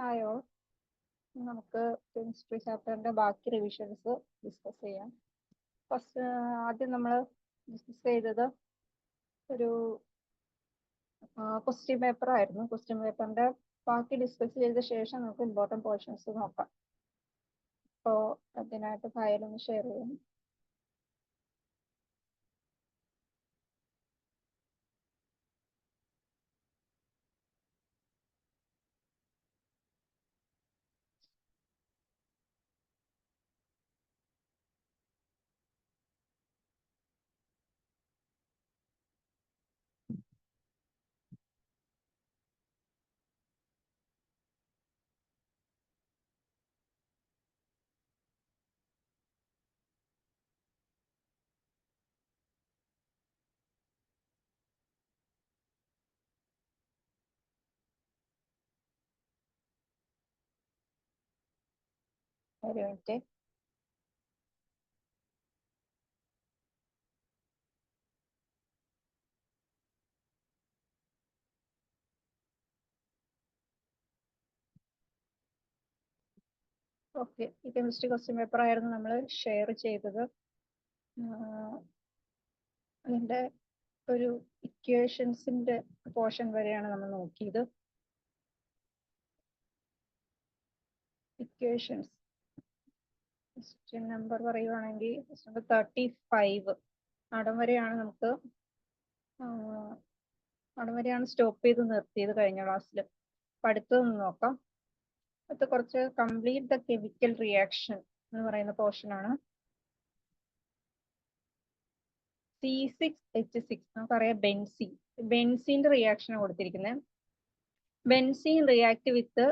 ആയോ? നമുക്ക് കെമിസ്ട്രി ചാപ്റ്ററിന്റെ ബാക്കി റിവിഷൻസ് ഡിസ്കസ് ചെയ്യാം. ഫസ്റ്റ് ആദ്യം നമ്മൾ ഡിസ്കസ് ചെയ്തത് ഒരു ക്വസ്റ്റ്യൻ പേപ്പർ ആയിരുന്നു. ക്വസ്റ്റ്യൻ പേപ്പറിന്റെ ബാക്കി ഡിസ്കസ് ചെയ്ത ശേഷം നമുക്ക് ഇമ്പോർട്ടൻറ്റ് പോർഷൻസ് നോക്കാം. അപ്പോൾ അതിനായിട്ട് ഫയൽ ഒന്ന് ഷെയർ ചെയ്യാം. ഒരു മിനിറ്റ്. ഓക്കെ, ഈ കെമിസ്ട്രി ക്വസ്റ്റ്യൻ പേപ്പർ ആയിരുന്നു നമ്മൾ ഷെയർ ചെയ്തത്. അതിന്റെ ഒരു ഇക്വേഷൻസിന്റെ പോർഷൻ വരെയാണ് നമ്മൾ നോക്കിയത്. ഇക്വേഷൻസ് ക്വസ്റ്റ്യൻ നമ്പർ പറയുവാണെങ്കിൽ ക്വസ്റ്റ്യൻ നമ്പർ 35 അവിടം വരെയാണ് നമുക്ക് അവിടെ വരെയാണ് സ്റ്റോപ്പ് ചെയ്ത് നിർത്തിയത് കഴിഞ്ഞ ക്ലാസ്സിൽ. അപ്പം അടുത്തതൊന്ന് നോക്കാം. അടുത്ത കുറച്ച് കംപ്ലീറ്റ് ദ കെമിക്കൽ റിയാക്ഷൻ എന്ന് പറയുന്ന പോർഷനാണ്. C6H6 നമുക്കറിയാം ബെൻസീൻ. ബെൻസീൻ്റെ റിയാക്ഷൻ കൊടുത്തിരിക്കുന്നത്. ബെൻസീൻ റിയാക്ട് വിത്ത്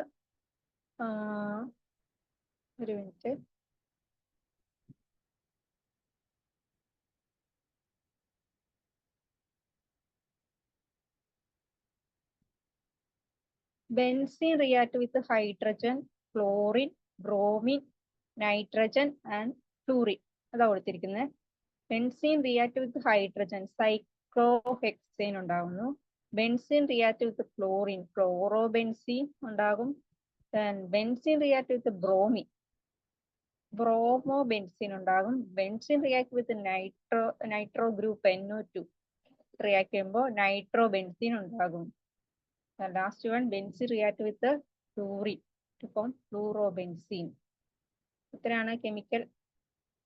ഒരു minute. Benzene react with hydrogen, chlorine, bromine, nitrogen and fluorine അതാ കൊടുത്തിരിക്കുന്നത്. ബെൻസീൻ റിയാക്ട് വിത്ത് ഹൈഡ്രജൻ സൈക്ലോഹെക്സേൻ ഉണ്ടാകുന്നു. Benzene react with chlorine chlorobenzene ഉണ്ടാകും. ബെൻസീൻ റിയാക്ട് വിത്ത് ബ്രോമിൻ ബ്രോമോബെൻസീൻ ഉണ്ടാകും. Benzene react with nitro group NO2 react ചെയ്യുമ്പോൾ nitrobenzene ഉണ്ടാകും. Last one benzene react with fluorine ഇപ്പം ഫ്ലൂറോബെൻസീൻ. ഇത്രയാണ് chemical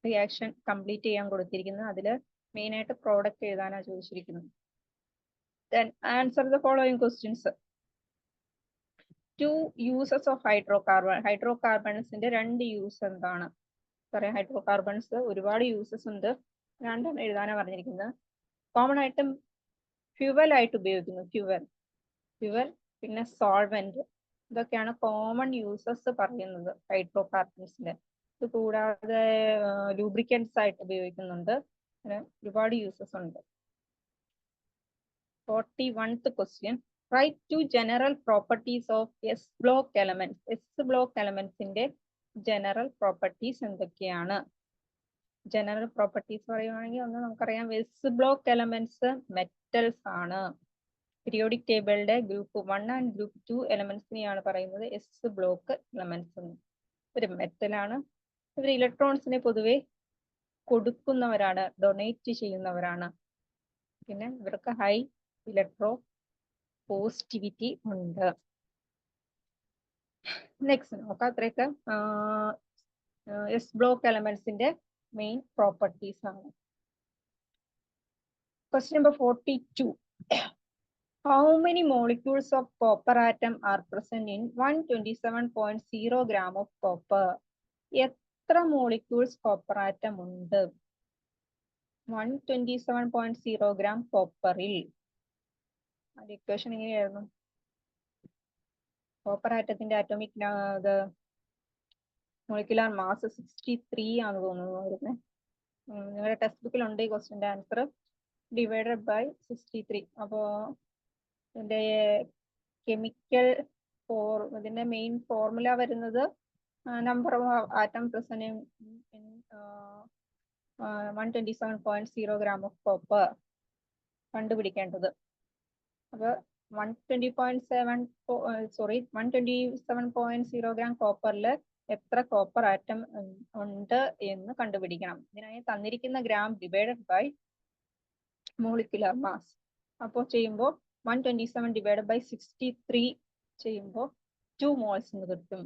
reaction complete ചെയ്യാൻ കൊടുത്തിരിക്കുന്നത്. അതിൽ മെയിനായിട്ട് പ്രോഡക്റ്റ് എഴുതാനാണ് ചോദിച്ചിരിക്കുന്നത്. Then answer the following questions. 2 uses of hydrocarbon. ഹൈഡ്രോകാർബൺസിന്റെ 2 use എന്താണ്? പറയാം, ഹൈഡ്രോകാർബൺസ് ഒരുപാട് യൂസസ് ഉണ്ട്. രണ്ടെണ്ണം എഴുതാനാണ് പറഞ്ഞിരിക്കുന്നത്. കോമൺ ആയിട്ടും ഫ്യുവൽ ആയിട്ട് ഉപയോഗിക്കുന്നു. ഫ്യുവൽ പിന്നെ സോൾവെന്റ് ഇതൊക്കെയാണ് കോമൺ യൂസസ് പറയുന്നത് ഹൈഡ്രോകാർബൺസിന്റെ. ഇത് കൂടാതെ ലൂബ്രിക്കൻസ് ആയിട്ട് ഉപയോഗിക്കുന്നുണ്ട്. അങ്ങനെ ഒരുപാട് യൂസസ് ഉണ്ട്. 41th question. Write 2 general properties of S block elements. S block elementsന്റെ general properties എന്തൊക്കെയാണ്? ജനറൽ പ്രോപ്പർട്ടീസ് പറയുവാണെങ്കിൽ ഒന്ന് നമുക്കറിയാം, S block elements മെറ്റൽസ് ആണ്. പീരിയോഡിക് ടേബിളിന്റെ ഗ്രൂപ്പ് 1 ആൻഡ് ഗ്രൂപ്പ് 2 എലമെന്റ്സിനെയാണ് പറയുന്നത് S ബ്ലോക്ക് എലമെന്റ്സ് എന്ന്. ഒരു മെറ്റലാണ്. ഇവർ ഇലക്ട്രോൺസിനെ പൊതുവെ കൊടുക്കുന്നവരാണ്, ഡൊണേറ്റ് ചെയ്യുന്നവരാണ്. പിന്നെ ഇവർക്ക് ഹൈ ഇലക്ട്രോ പോസിറ്റിവിറ്റി ഉണ്ട്. നെക്സ്റ്റ് നോക്കാം. അത്രയൊക്കെ S ബ്ലോക്ക് എലമെന്റ്സിന്റെ മെയിൻ പ്രോപ്പർട്ടീസ് ആണ്. Question number 42. How many molecules of copper atom are present in 127.0 gram of copper? എത്ര മോളിക്യൂൾസ് കോപ്പർ ആറ്റം ഉണ്ട് 127.0 gram കോപ്പറിൽ? അതിന്റെ ഇക്വേഷൻ എങ്ങനെയായിരുന്നു? കോപ്പർ ആറ്റത്തിന്റെ ആറ്റോമിക് മോളിക്കുലാർ മാസ് 63 ആണ് തോന്നുന്നു വരുന്നത്. നിങ്ങളുടെ ടെക്സ്റ്റ് ബുക്കിൽ ഉണ്ട് ഈ ക്വസ്റ്റ്യന്റെ ആൻസർ. Divided by 63. അപ്പോൾ ഇതിന്റെ കെമിക്കൽ ഇതിന്റെ മെയിൻ ഫോർമുല വരുന്നത് number of atom present in 127.0 gram of copper കണ്ടുപിടിക്കേണ്ടത്. അപ്പോൾ 127.0 ഗ്രാം കോപ്പറിൽ എത്ര കോപ്പർ ആറ്റം ഉണ്ട് എന്ന് കണ്ടുപിടിക്കണം. ഇതിനായി തന്നിരിക്കുന്ന gram divided by molecular mass. അപ്പോൾ ചെയ്യുമ്പോൾ 127 ഡിവൈഡഡ് ബൈ 63 ചെയ്യുമ്പോൾ 2 മോൾസ് എന്ന് കിട്ടും.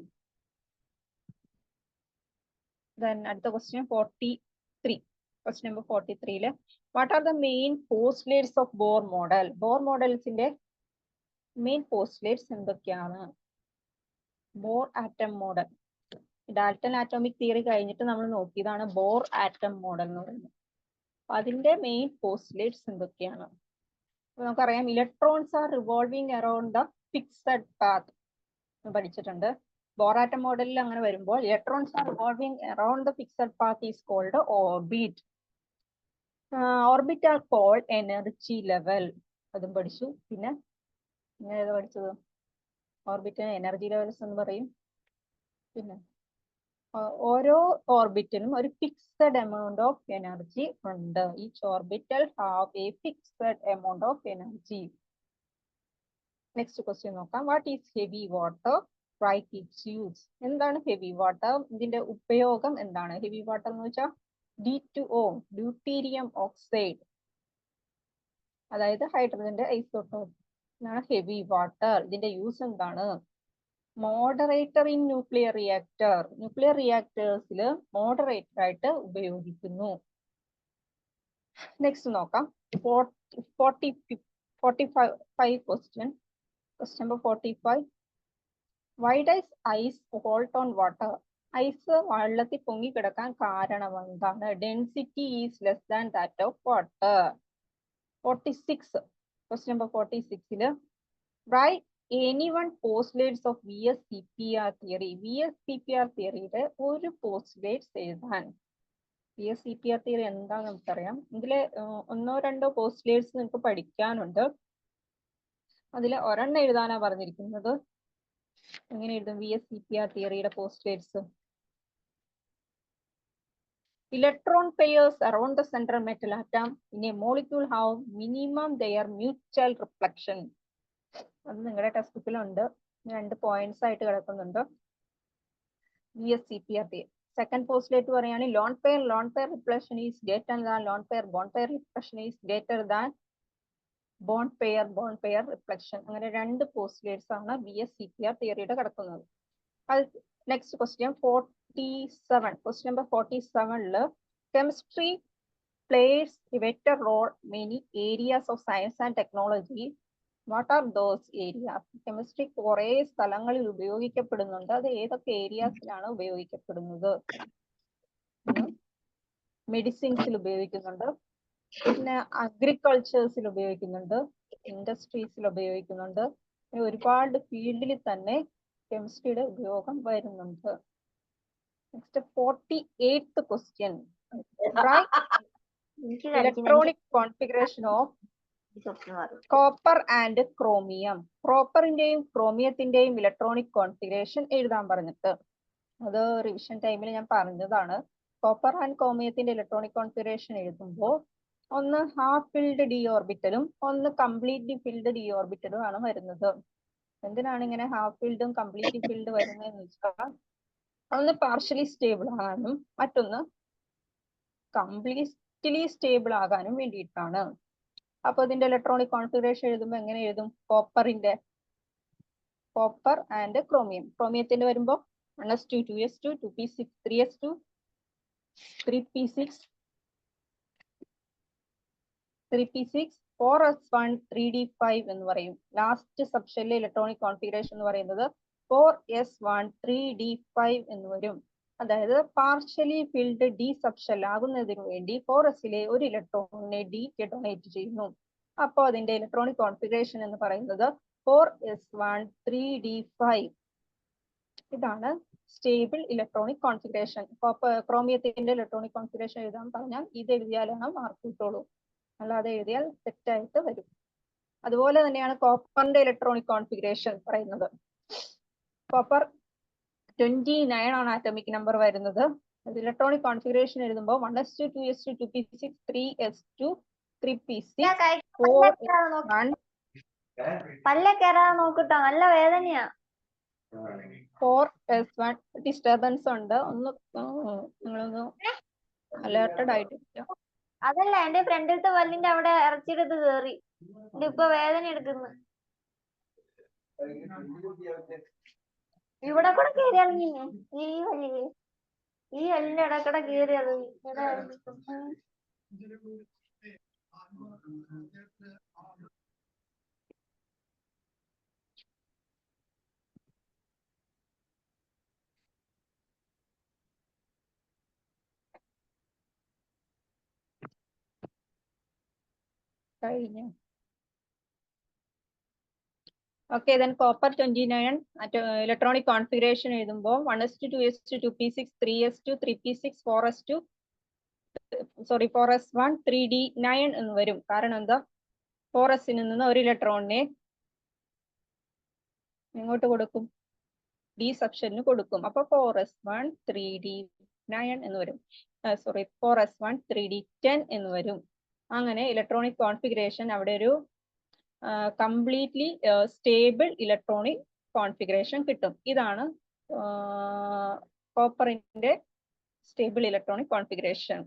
Then അടുത്ത question 43. Question number 43 what are the main postulates of Bohr model? Bohr മോഡൽസിന്റെ മെയിൻ പോസ്റ്റ്ലേറ്റ്സ് എന്തൊക്കെയാണ്? Bohr atom model, Dalton atomic theory കഴിഞ്ഞിട്ട് നമ്മൾ നോക്കിയതാണ് ബോർ ആറ്റം മോഡൽ എന്ന് പറയുന്നത്. അതിന്റെ മെയിൻ പോസ്റ്റ്ലേറ്റ്സ് എന്തൊക്കെയാണ്? നമുക്കറിയാം electrons are revolving around the fixed path പഠിച്ചിട്ടുണ്ട്. ബോർ ആറ്റം മോഡലിൽ അങ്ങനെ വരുമ്പോൾ electrons are revolving around the fixed path is called orbit. Orbit are called energy level, അതും പഠിച്ചു. പിന്നെ ഏതാ പഠിച്ചത്? ഓർബിറ്റിന് എനർജി ലെവൽസ് എന്ന് പറയും. പിന്നെ ഓരോ ഓർബിറ്റിനും ഒരു ഫിക്സഡ് എമൗണ്ട് ഓഫ് എനർജി ഉണ്ട്. Each orbital have a fixed amount of energy. Next question നോക്കാം. What is heavy water? Write its use. എന്താണ് ഹെവി വാട്ടർ? ഇതിന്റെ ഉപയോഗം എന്താണ്? ഹെവി വാട്ടർ എന്ന് വെച്ചാൽ D2O, ഡ്യൂട്ടീരിയം ഓക്സൈഡ്, അതായത് ഹൈഡ്രജന്റെ ഐസോട്ടോപ്പ്, ഇതാണ് ഹെവി വാട്ടർ. ഇതിന്റെ യൂസ് എന്താണ്? Moderator in nuclear reactor, nuclear റിയാക്ടേഴ്സിൽ മോഡറേറ്റർ ആയിട്ട് ഉപയോഗിക്കുന്നു. നെക്സ്റ്റ് നോക്കാം. 45 question. Question number 45. Why does ice hold on water? ഐസ് വെള്ളത്തിൽ പൊങ്ങി കിടക്കാൻ കാരണം എന്താണ്? Density is less than that of water. 46. Question number 46 write any one postulates of VSEPR theory. VSEPR തിയറിയുടെ ഒരു പോസ്റ്റ്ലേറ്റ്സ് എഴുതാൻ. VSEPR തിയറി എന്താണെന്ന് നമുക്കറിയാം. ഇതിലെ ഒന്നോ രണ്ടോ പോസ്റ്റ്ലേറ്റ്സ് നിങ്ങൾക്ക് പഠിക്കാനുണ്ട്. അതിൽ ഒരെണ്ണം എഴുതാനാണ് പറഞ്ഞിരിക്കുന്നത്. എങ്ങനെ എഴുതും VSEPR theory postulates? Electron pairs around the central metal atom in a molecule have minimum their mutual reflection. അത് നിങ്ങളുടെ ടെക്സ്റ്റ് ബുക്കിലുണ്ട്. 2 പോയിന്റ്സ് ആയിട്ട് കിടക്കുന്നുണ്ട്. VSEPR theory. സെക്കൻഡ് പോസ്റ്റ്ലേറ്റ് പറയുകയാണെങ്കിൽ lone pair reflection is greater than lone pair reflection is greater than bond pair reflection. അങ്ങനെ 2 postulates ആണ് VSEPR തിയറിയുടെ കിടക്കുന്നത്. അത് next question 47. Question number 47 chemistry plays a vital role many areas of science and technology. What are those areas? Chemistry കുറെ സ്ഥലങ്ങളിൽ ഉപയോഗിക്കപ്പെടുന്നുണ്ട്. അത് ഏതൊക്കെ ഏരിയാസിലാണ് ഉപയോഗിക്കപ്പെടുന്നത്? മെഡിസിൻസിൽ ഉപയോഗിക്കുന്നുണ്ട്, പിന്നെ അഗ്രികൾച്ചേഴ്സിൽ ഉപയോഗിക്കുന്നുണ്ട്, ഇൻഡസ്ട്രീസിൽ ഉപയോഗിക്കുന്നുണ്ട്. ഒരുപാട് ഫീൽഡിൽ തന്നെ കെമിസ്ട്രിയുടെ ഉപയോഗം വരുന്നുണ്ട്. Next 48th question. Electronic configuration of copper and chromium. കോപ്പറിന്റെയും ക്രോമിയത്തിന്റെയും ഇലക്ട്രോണിക് കോൺഫിഗറേഷൻ എഴുതാൻ പറഞ്ഞിട്ട്, അത് റിവിഷൻ ടൈമിൽ ഞാൻ പറഞ്ഞതാണ്. കോപ്പർ ആൻഡ് ക്രോമിയത്തിന്റെ ഇലക്ട്രോണിക് കോൺഫിഗറേഷൻ എഴുതുമ്പോൾ ഒന്ന് ഹാഫ് ഫിൽഡ് ഡി ഓർബിറ്റലും ഒന്ന് കംപ്ലീറ്റ്ലി ഫിൽഡ് ഡി ഓർബിറ്റലും ആണ് വരുന്നത്. എന്തിനാണ് ഇങ്ങനെ ഹാഫ് ഫിൽഡും കംപ്ലീറ്റ്ലി ഫിൽഡ് വരുന്നതെന്ന് വെച്ചാൽ ഒന്ന് പാർഷ്യലി സ്റ്റേബിൾ ആകാനും മറ്റൊന്ന് കംപ്ലീറ്റ്ലി സ്റ്റേബിൾ ആകാനും വേണ്ടിയിട്ടാണ്. അപ്പൊ ഇതിന്റെ ഇലക്ട്രോണിക് കോൺഫിഗറേഷൻ എഴുതുമ്പോൾ എങ്ങനെ എഴുതും? കോപ്പർ ആൻഡ് ക്രോമിയത്തിന്റെ വരുമ്പോൾ 1s2 2s2 2p6 3s2 3p6 4s1 3d5 എന്ന് പറയും. ലാസ്റ്റ് സബ്ഷെല്ലിലെ ഇലക്ട്രോണിക് കോൺഫിഗറേഷൻ എന്ന് പറയുന്നത് 4s1 3d5 എന്ന് വരും. അതായത് പാർഷ്യലി ഫിൽഡ് ഡി സബ്ഷെൽ ആകുന്നതിന് വേണ്ടി 4s-ലെ ഒരു ഇലക്ട്രോണിനെ ഡിക്ക് ഡൊണേറ്റ് ചെയ്യുന്നു. അപ്പോൾ അതിന്റെ ഇലക്ട്രോണിക് കോൺഫിഗറേഷൻ എന്ന് പറയുന്നത് 4s1 3d5. ഇതാണ് സ്റ്റേബിൾ ഇലക്ട്രോണിക് കോൺഫിഗറേഷൻ. ക്രോമിയത്തിന്റെ ഇലക്ട്രോണിക് കോൺഫിഗറേഷൻ എഴുതാൻ പറഞ്ഞാൽ ഇത് എഴുതിയാലാണ് മാർക്ക് കിട്ടുള്ളൂ, അല്ലാതെ എഴുതിയാൽ തെറ്റായിട്ട് വരും. അതുപോലെ തന്നെയാണ് കോപ്പറിന്റെ ഇലക്ട്രോണിക് കോൺഫിഗറേഷൻ പറയുന്നത്. കോപ്പർ 29 ആണ് ആറ്റോമിക് നമ്പർ വരുന്നത്. ഇലക്ട്രോണിക് കോൺഫിഗറേഷൻ എഴുതുമ്പോൾ 1s2 2s2 2p6 3s2 3p6 4s1 പല്ല കയറാതെ നോക്കട്ടോ, നല്ല വേദനയാ. 4s1 ഡിസ്റ്റർബൻസ് ഉണ്ട്, ഒന്ന് നിങ്ങളൊന്ന് അലേർട്ടഡ് ആയിട്ടിരിക്കുക. അതല്ല, എന്റെ ഫ്രണ്ടിലത്തെ പല്ലിന്റെ അവിടെ ഇറച്ചിയെടുത്ത് കേറി, ഇപ്പൊ വേദന എടുക്കുന്നു. ഇവിടെ കൂടെ കയറിയാണെങ്കിൽ ഈ പല്ലിന്റെ ഇടക്കൂടെ കയറിയത് കഴിഞ്ഞു. Okay, then copper 29 electronic configuration എഴുതുമ്പോൾ 1s2 2p6 3s2 3p6 4s2 sorry 4s1 3d9 എന്ന് വരും. കാരണം എന്താ, 4s നിന്ന് ഒരു ഇലക്ട്രോണിനെ എങ്ങോട്ട് കൊടുക്കും, ഡി സെക്ഷനിന് കൊടുക്കും. അപ്പൊ 4s1 3d9 എന്ന് വരും. സോറി 4s1 3d10 എന്ന് വരും. അങ്ങനെ ഇലക്ട്രോണിക് കോൺഫിഗറേഷൻ അവിടെ ഒരു കംപ്ലീറ്റ്ലി സ്റ്റേബിൾ ഇലക്ട്രോണിക് കോൺഫിഗറേഷൻ കിട്ടും. ഇതാണ് കോപ്പറിന്റെ stable electronic configuration.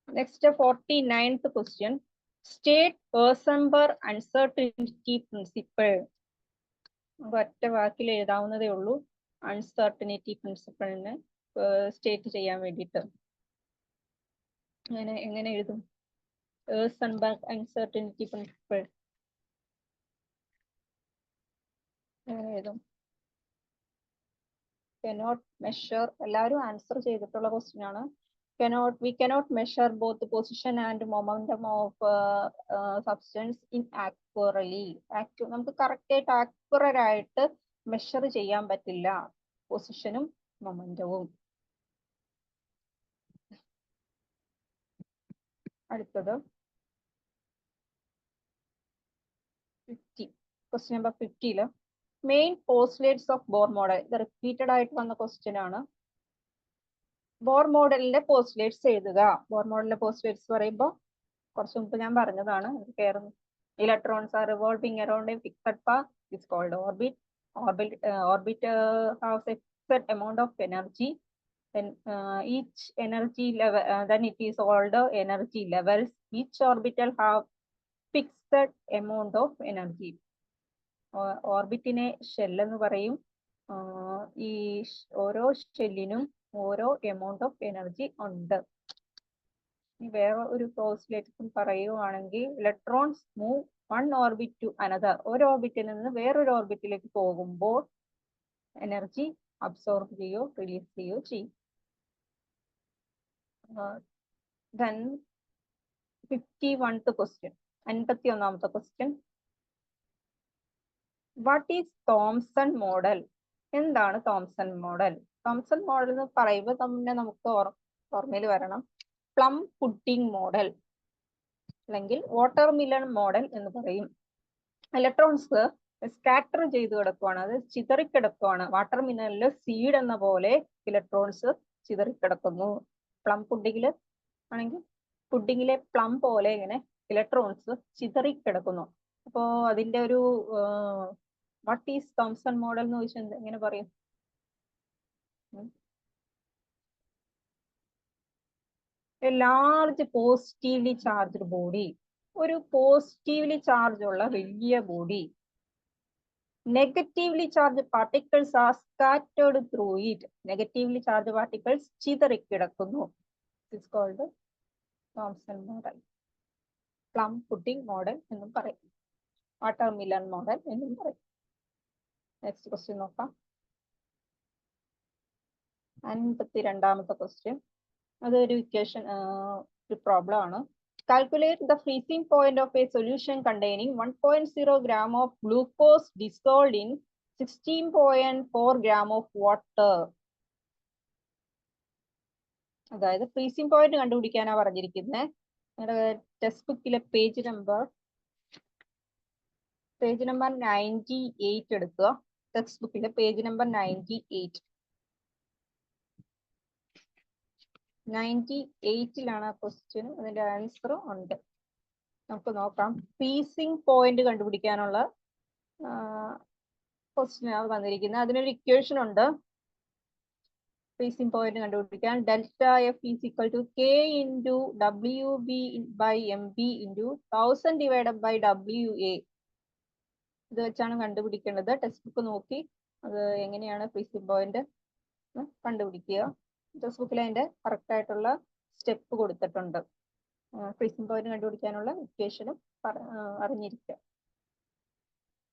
Next 49th question, state Heisenberg uncertainty principle. ഒറ്റ വാക്കിൽ എഴുതാവുന്നതേ ഉള്ളൂ അൺസർട്ടനിറ്റി പ്രിൻസിപ്പിളിനെ സ്റ്റേറ്റ് ചെയ്യാൻ വേണ്ടിയിട്ട്. എങ്ങനെ എഴുതും? Heisenberg uncertainty principle എഴുതും. cannot measure, എല്ലാവരും ആൻസർ ചെയ്തിട്ടുള്ള ക്വസ്റ്റ്യൻ ആണ്. we cannot measure both the position and momentum of substance inaccurately. നമുക്ക് കറക്റ്റ് ആയിട്ട് ആക്യുറേറ്റ് ആയിട്ട് മെഷർ ചെയ്യാൻ പറ്റില്ല പൊസിഷനും മൊമെന്റവും. അടുത്തത് 50, question number 50 main postulates of Bohr model. ഇത് റിപ്പീറ്റഡ് ആയിട്ട് വന്ന ക്വസ്റ്റ്യൻ ആണ്. ബോർ മോഡലിന്റെ പോസ്റ്റ്ലേറ്റ്സ് എഴുതുക. ബോർ മോഡലിന്റെ പോസ്റ്റ്ലേറ്റ്സ് പറയുമ്പോൾ കുറച്ച് മുമ്പ് ഞാൻ പറഞ്ഞതാണ്. കയറുന്നു electrons are revolving around a fixed path is called orbit. Orbit has a fixed amount of energy. Then each energy level, then it is called energy levels. Each orbital have fixed amount of energy. ഓർബിറ്റിനെ shell എന്ന് പറയും. ഈ ഓരോ ഷെല്ലിനും ഓരോ amount of energy ഉണ്ട്. വേറെ ഒരു പോസ്റ്റ്ലേറ്റ്സും പറയുവാണെങ്കിൽ electrons move one orbit to another. ഒരു ഓർബിറ്റിൽ നിന്ന് വേറൊരു ഓർബിറ്റിലേക്ക് പോകുമ്പോൾ എനർജി അബ്സോർബ് ചെയ്യോ റിലീസ് ചെയ്യോ ചെയ്യും. Then 51th question, 51ാമത്തെ question, what is Thomson model? എന്താണ് തോംസൺ മോഡൽ? തോംസൺ മോഡൽ എന്ന് പറയുമ്പോൾ തന്നെ നമുക്ക് ഓർമ്മയിൽ വരണം പ്ലം പുഡിംഗ് മോഡൽ അല്ലെങ്കിൽ വാട്ടർ മിലൺ മോഡൽ എന്ന് പറയും. ഇലക്ട്രോൺസ് സ്കാറ്റർ ചെയ്ത് കിടക്കുവാണ്, അത് ചിതറിക്കിടക്കുവാണ്. വാട്ടർ മിലണില് സീഡ് എന്ന പോലെ ഇലക്ട്രോൺസ് ചിതറിക്കിടക്കുന്നു. പ്ലം പുഡിങ്ങില് ആണെങ്കിൽ പുഡിങ്ങിലെ പ്ലം പോലെ ഇങ്ങനെ ഇലക്ട്രോൺസ് ചിതറിക്കിടക്കുന്നു. അപ്പോ അതിന്റെ ഒരു വാട്ട് ഈസ് തോംസൺ മോഡൽ എന്ന് ചോദിച്ചാൽ എങ്ങനെ പറയും? A large positively charged body, ഒരു പോസിറ്റീവ്ലി ചാർജ് ഉള്ള വലിയ body. Negatively charge particles are scattered through it. Negatively charge particles ചിതറിക്കിടക്കുന്നു. It's called Thomson model. Plum pudding model എന്നും പറയും, വാട്ടർ മിലൺ മോഡൽ എന്നും പറയും. നെക്സ്റ്റ് ക്വസ്റ്റ്യൻ നോക്കാം. 52ാമത്തെ ക്വസ്റ്റ്യൻ, അതൊരു ഇക്വേഷൻ ഒരു പ്രോബ്ലം ആണ്. Calculate the freezing point of a solution containing 1.0 gram of glucose dissolved in 16.4 gram of water. അതായത് freezing point കണ്ടുപിടിക്കാനാ പറഞ്ഞിരിക്കുന്നത്. നിങ്ങളുടെ ടെക്സ്റ്റ് ബുക്കിലെ പേജ് നമ്പർ 98 എടുക്കുക. ടെക്സ്റ്റ് ബുക്കിലെ പേജ് നമ്പർ 98 98ലാണ് ആ ക്വസ്റ്റ്യൻ. അതിന്റെ ആൻസർ ഉണ്ട്. നമുക്ക് നോക്കാം. ഫ്രീസിംഗ് പോയിന്റ് കണ്ടുപിടിക്കാനുള്ള ക്വസ്റ്റ്യൻ ആണ് വന്നിരിക്കുന്നത്. അതിനൊരു ഇക്വേഷൻ ഉണ്ട്. ഫ്രീസിംഗ് പോയിന്റ് കണ്ടുപിടിക്കാൻ delta F is equal to K into W B by M B into 1000 divided by W A. ഇത് വെച്ചാണ് കണ്ടുപിടിക്കേണ്ടത്. ടെക്സ്റ്റ് ബുക്ക് നോക്കി അത് എങ്ങനെയാണ് ഫ്രീസിംഗ് പോയിന്റ് കണ്ടുപിടിക്കുക. ടെക്സ്റ്റ് ബുക്കിൽ അതിന്റെ കറക്റ്റ് ആയിട്ടുള്ള സ്റ്റെപ്പ് കൊടുത്തിട്ടുണ്ട്. ഫ്രീസിംഗ് പോയിന്റ് കണ്ടുപിടിക്കാനുള്ള ഇക്വേഷനും അറിഞ്ഞിരിക്കുക.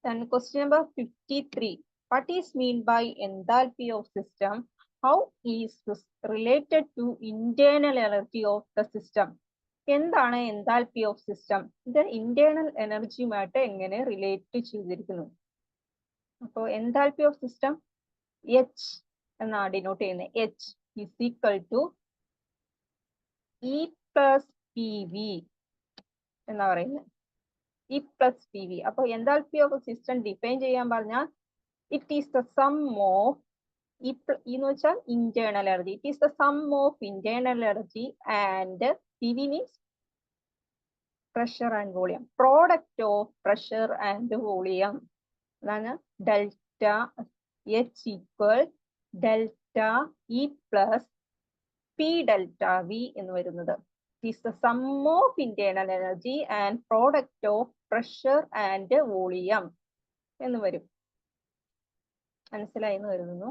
Then question number 53. What is mean by enthalpy of system? How is this related to internal energy of the system? എന്താണ് enthalpy of system? ഇത് internal എനർജിയുമായിട്ട് എങ്ങനെ റിലേറ്റ് ചെയ്തിരിക്കുന്നു? അപ്പോൾ enthalpy of system H എന്നാണ് denote ചെയ്യുന്നത്. H is equal to E plus PV എന്നാ പറയുന്നത്. E plus PV. അപ്പോൾ enthalpy of a system define ചെയ്യാൻ പറഞ്ഞാൽ it is the sum of എന്ന് വെച്ചാൽ internal energy. It is the sum of internal energy and PV means pressure and volume. Product of pressure and volume. അതാണ് delta H equal delta E plus P delta V എന്ന് വരുന്നത്. It is the sum of internal energy and product of pressure and volume എന്ന് വരും. മനസ്സിലായി എന്ന് കരുതുന്നു.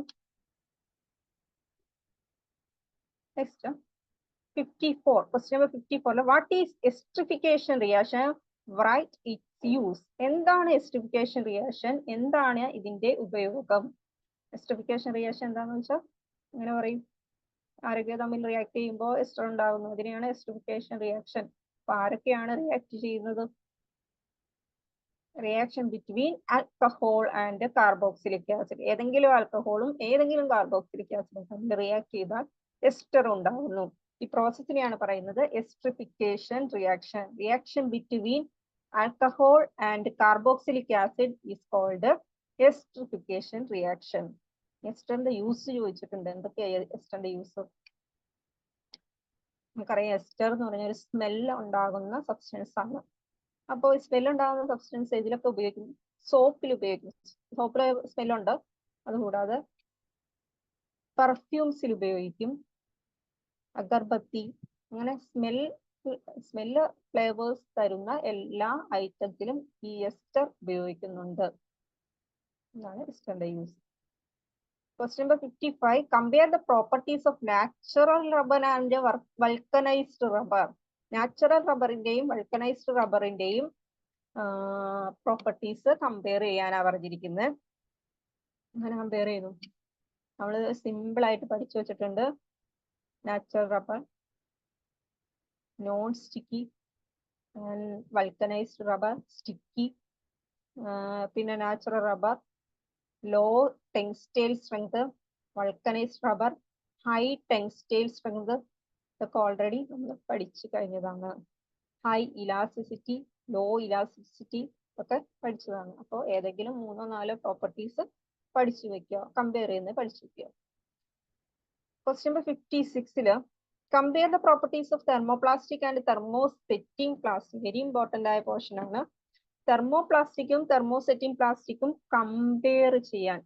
Next, 54. Question number 54. What is esterification reaction? Write its use. എന്താണ് esterification reaction? എന്താണ് ഇതിന്റെ ഉപയോഗം? esterification reaction എന്താണെന്ന് വെച്ചാൽ അങ്ങനെ പറയും. ആരൊക്കെ തമ്മിൽ റിയാക്ട് ചെയ്യുമ്പോൾ എസ്റ്റർ ഉണ്ടാകുന്നു. ഇതിനെയാണ് esterification reaction. അപ്പൊ ആരൊക്കെയാണ് റിയാക്ട് ചെയ്യുന്നത്? Reaction between alcohol and carboxylic acid. ഏതെങ്കിലും ആൽക്കഹോളും ഏതെങ്കിലും കാർബോക്സിലിക് ആസിഡും തമ്മിൽ റിയാക്ട് ചെയ്താൽ എസ്റ്റർ ഉണ്ടാകുന്നു. ഈ പ്രോസസ്സിനെയാണ് പറയുന്നത് esterification reaction. Reaction between alcohol and carboxylic acid is called esterification reaction. എസ്റ്ററിന്റെ യൂസ് ചോദിച്ചിട്ടുണ്ട്. എന്തൊക്കെയാണ് എസ്റ്ററിന്റെ യൂസ്? നമുക്കറിയാം എസ്റ്റർ എന്ന് പറഞ്ഞ ഒരു സ്മെല്ല് ഉണ്ടാകുന്ന സബ്സ്റ്റൻസ് ആണ്. അപ്പോൾ സ്മെല്ല് ഉണ്ടാകുന്ന സബ്സ്റ്റൻസ് ഇതിലൊക്കെ ഉപയോഗിക്കും. സോപ്പിൽ ഉപയോഗിക്കും. സോപ്പിൽ സ്മെല്ലുണ്ട്. അതുകൂടാതെ പെർഫ്യൂംസിൽ ഉപയോഗിക്കും. അഗർബത്തി, അങ്ങനെ സ്മെല്ല് ഫ്ലേവേഴ്സ് തരുന്ന എല്ലാ ഐറ്റത്തിലും ഈ എസ്റ്റർ ഉപയോഗിക്കുന്നുണ്ട്. എന്നാണ് എസ്റ്ററിന്റെ use. Question number 55. Compare the properties of natural rubber and vulcanized rubber. Natural റബ്ബറിന്റെയും വൾക്കനൈസ്ഡ് റബ്ബറിന്റെയും പ്രോപ്പർട്ടീസ് കമ്പയർ ചെയ്യാനാണ് പറഞ്ഞിരിക്കുന്നത്. അങ്ങനെ കമ്പയർ ചെയ്യുന്നു. നമ്മൾ സിമ്പിൾ ആയിട്ട് പഠിച്ചു വെച്ചിട്ടുണ്ട്. Natural rubber non sticky, vulcanised rubber sticky. പിന്നെ natural rubber low tensile strength, vulcanised rubber high tensile strength. ഇതൊക്കെ ഓൾറെഡി നമ്മൾ പഠിച്ചു കഴിഞ്ഞതാണ്. ഹൈ ഇലാസ്റ്റിസിറ്റി, ലോ ഇലാസ്റ്റിസിറ്റി ഒക്കെ പഠിച്ചതാണ്. അപ്പോൾ ഏതെങ്കിലും 3-4 പ്രോപ്പർട്ടീസ് പഠിച്ചു വെക്കുക, കമ്പയർ ചെയ്യുന്നത് പഠിച്ചു വെക്കുക. Question number 56 compare the properties of thermoplastic and thermosetting plastic. Very important ആയ പോർഷൻ ആണ്. തെർമോപ്ലാസ്റ്റിക്കും തെർമോസെറ്റിംഗ് പ്ലാസ്റ്റിക്കും കമ്പയർ ചെയ്യാൻ,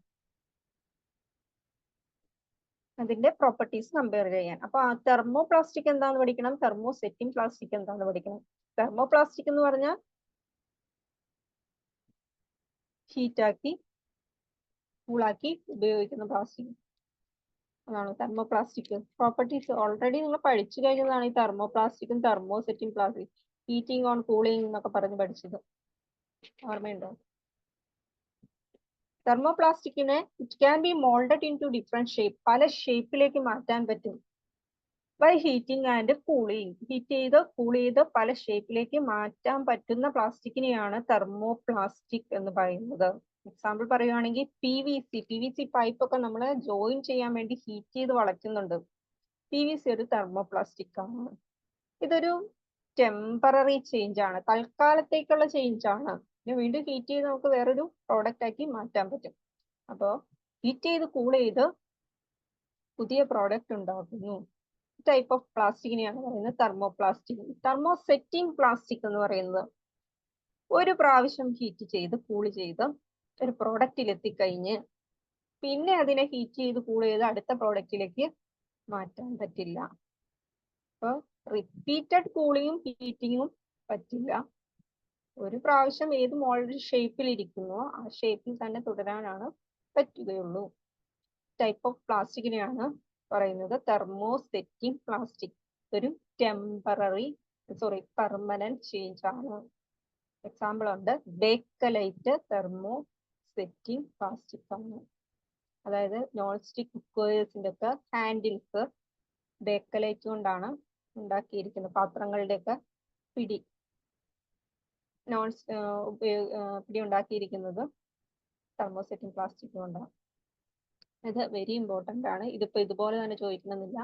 അതിന്റെ പ്രോപ്പർട്ടീസ് കമ്പയർ ചെയ്യാൻ. അപ്പൊ ആ തെർമോപ്ലാസ്റ്റിക് എന്താന്ന് പഠിക്കണം, തെർമോസെറ്റിംഗ് പ്ലാസ്റ്റിക് എന്താന്ന് പഠിക്കണം. തെർമോപ്ലാസ്റ്റിക് എന്ന് പറഞ്ഞാൽ ഹീറ്റാക്കി കൂളാക്കി ഉപയോഗിക്കുന്ന പ്ലാസ്റ്റിക്, അതാണ് തെർമോപ്ലാസ്റ്റിക്. പ്രോപ്പർട്ടീസ് ഓൾറെഡി നിങ്ങൾ പഠിച്ചു കഴിഞ്ഞതാണ്. ഈ തെർമോപ്ലാസ്റ്റിക്കും thermosetting plastic, heating on cooling എന്നൊക്കെ പറഞ്ഞ് പഠിച്ചത് ഓർമ്മയുണ്ടോ? തെർമോപ്ലാസ്റ്റിക്കിനെ it can be moulded into different shape, പല ഷേപ്പിലേക്ക് മാറ്റാൻ പറ്റും. By heating and cooling, heat ചെയ്ത് കൂൾ ചെയ്ത് പല ഷേപ്പിലേക്ക് മാറ്റാൻ പറ്റുന്ന പ്ലാസ്റ്റിക്കിനെയാണ് തെർമോപ്ലാസ്റ്റിക് എന്ന് പറയുന്നത്. എക്സാമ്പിൾ പറയുകയാണെങ്കിൽ PVC പൈപ്പ് ഒക്കെ നമ്മൾ ജോയിൻ ചെയ്യാൻ വേണ്ടി ഹീറ്റ് ചെയ്ത് വളയ്ക്കുന്നുണ്ട്. PVC ഒരു തെർമോപ്ലാസ്റ്റിക് ആണ്. ഇതൊരു ടെമ്പററി ചേഞ്ച് ആണ്, തൽക്കാലത്തേക്കുള്ള ചേഞ്ച് ആണ്. വീണ്ടും ഹീറ്റ് ചെയ്ത് നമുക്ക് വേറൊരു പ്രോഡക്റ്റ് ആക്കി മാറ്റാൻ പറ്റും. അപ്പോൾ ഹീറ്റ് ചെയ്ത് കൂൾ ചെയ്ത് പുതിയ പ്രോഡക്റ്റ് ഉണ്ടാക്കുന്നു. ടൈപ്പ് ഓഫ് പ്ലാസ്റ്റിക്കിനെയാണ് പറയുന്നത് തെർമോപ്ലാസ്റ്റിക്. തെർമോസെറ്റിംഗ് പ്ലാസ്റ്റിക് എന്ന് പറയുന്നത് ഒരു പ്രാവശ്യം ഹീറ്റ് ചെയ്ത് കൂൾ ചെയ്ത് ഒരു പ്രോഡക്റ്റിൽ എത്തിക്കഴിഞ്ഞ് പിന്നെ അതിനെ ഹീറ്റ് ചെയ്ത് കൂൾ ചെയ്ത് അടുത്ത പ്രോഡക്റ്റിലേക്ക് മാറ്റാൻ പറ്റില്ല. അപ്പൊ റിപ്പീറ്റഡ് കൂളിങ്ങും ഹീറ്റിങ്ങും പറ്റില്ല. ഒരു പ്രാവശ്യം ഏത് മോൾഡ് ഷേപ്പിൽ ഇരിക്കുന്നോ ആ ഷേപ്പിൽ തന്നെ തുടരാനാണ് പറ്റുകയുള്ളൂ. ടൈപ്പ് ഓഫ് പ്ലാസ്റ്റിക്കിനെയാണ് പറയുന്നത് തെർമോസെറ്റിംഗ് പ്ലാസ്റ്റിക്. ഒരു പെർമനന്റ് ചേഞ്ച് ആണ്. എക്സാമ്പിൾ ഉണ്ട്, ബേക്കലൈറ്റ് തെർമോസെറ്റിംഗ് പ്ലാസ്റ്റിക് ആണ്. അതായത് നോൺ സ്റ്റിക് കുക്കേഴ്സിന്റെ ഒക്കെ ഹാൻഡിൽസ് ബേക്കലൈറ്റ് കൊണ്ടാണ് ഉണ്ടാക്കിയിരിക്കുന്നത്. പാത്രങ്ങളുടെ ഒക്കെ പിടി പിടി ഉണ്ടാക്കിയിരിക്കുന്നത് തെർമോസെറ്റിംഗ് പ്ലാസ്റ്റിക് കൊണ്ടാണ്. ഇത് വെരി ഇമ്പോർട്ടന്റ് ആണ്. ഇതിപ്പോ ഇതുപോലെ തന്നെ ചോദിക്കണമെന്നില്ല.